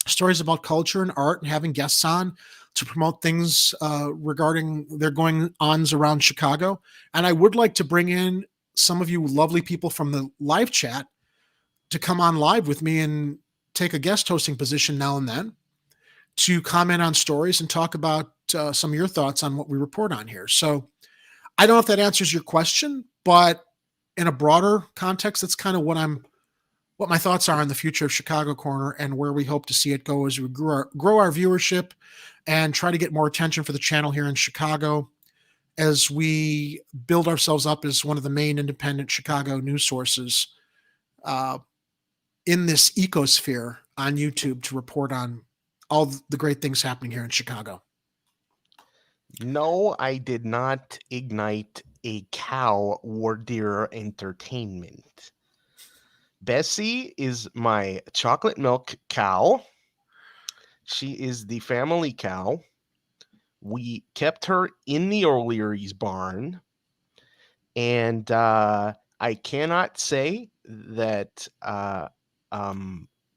stories about culture and art and having guests on to promote things regarding their going-ons around Chicago. And I would like to bring in some of you lovely people from the live chat to come on live with me and take a guest hosting position now and then to comment on stories and talk about some of your thoughts on what we report on here. So I don't know if that answers your question, but in a broader context, that's kind of what my thoughts are on the future of Chicago Corner and where we hope to see it go as we grow our viewership and try to get more attention for the channel here in Chicago as we build ourselves up as one of the main independent Chicago news sources in this ecosphere on YouTube to report on all the great things happening here in Chicago. No, I did not ignite a cow or deer entertainment. Bessie is my chocolate milk cow. She is the family cow. We kept her in the O'Leary's barn. And I cannot say that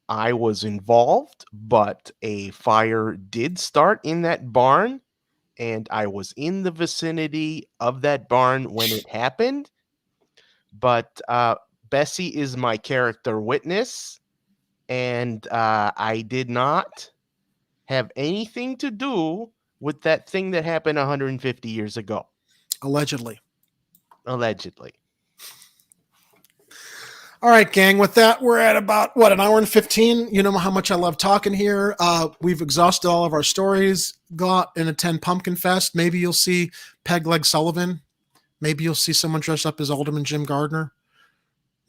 I was involved, but a fire did start in that barn and I was in the vicinity of that barn when it happened. But Bessie is my character witness, and I did not have anything to do with that thing that happened 150 years ago, Allegedly. allegedly. All right, gang. With that, we're at about, an hour and 15. You know how much I love talking here. We've exhausted all of our stories. Go out and attend Pumpkin Fest. Maybe you'll see Peg Leg Sullivan. Maybe you'll see someone dressed up as Alderman Jim Gardner.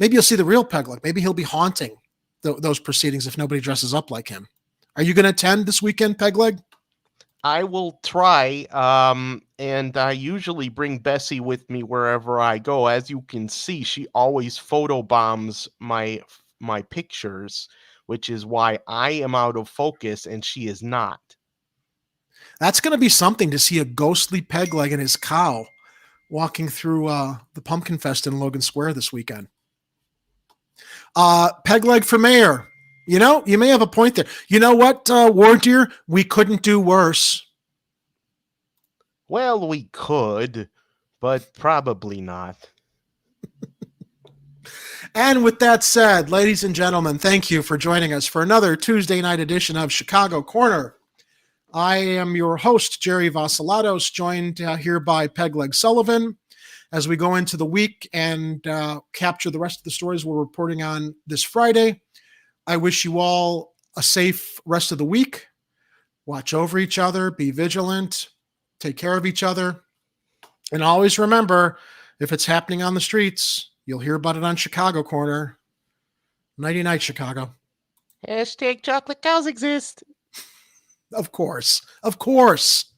Maybe you'll see the real Peg Leg. Maybe he'll be haunting those proceedings if nobody dresses up like him. Are you going to attend this weekend, Peg Leg? I will try, and I usually bring Bessie with me wherever I go. As you can see, she always photobombs my pictures, which is why I am out of focus and she is not. That's going to be something to see a ghostly Peg Leg and his cow walking through the Pumpkin Fest in Logan Square this weekend. Peg Leg for mayor. You know, you may have a point there. You know what, War Deer? We couldn't do worse. Well, we could, but probably not. And with that said, ladies and gentlemen, thank you for joining us for another Tuesday night edition of Chicago Corner. I am your host, Jerry Vasilatos, joined here by Peg Leg Sullivan as we go into the week and capture the rest of the stories we're reporting on this Friday. I wish you all a safe rest of the week. Watch over each other, be vigilant, take care of each other. And always remember, if it's happening on the streets, you'll hear about it on Chicago Corner. Nighty night, Chicago. Hashtag chocolate cows exist. Of course. Of course.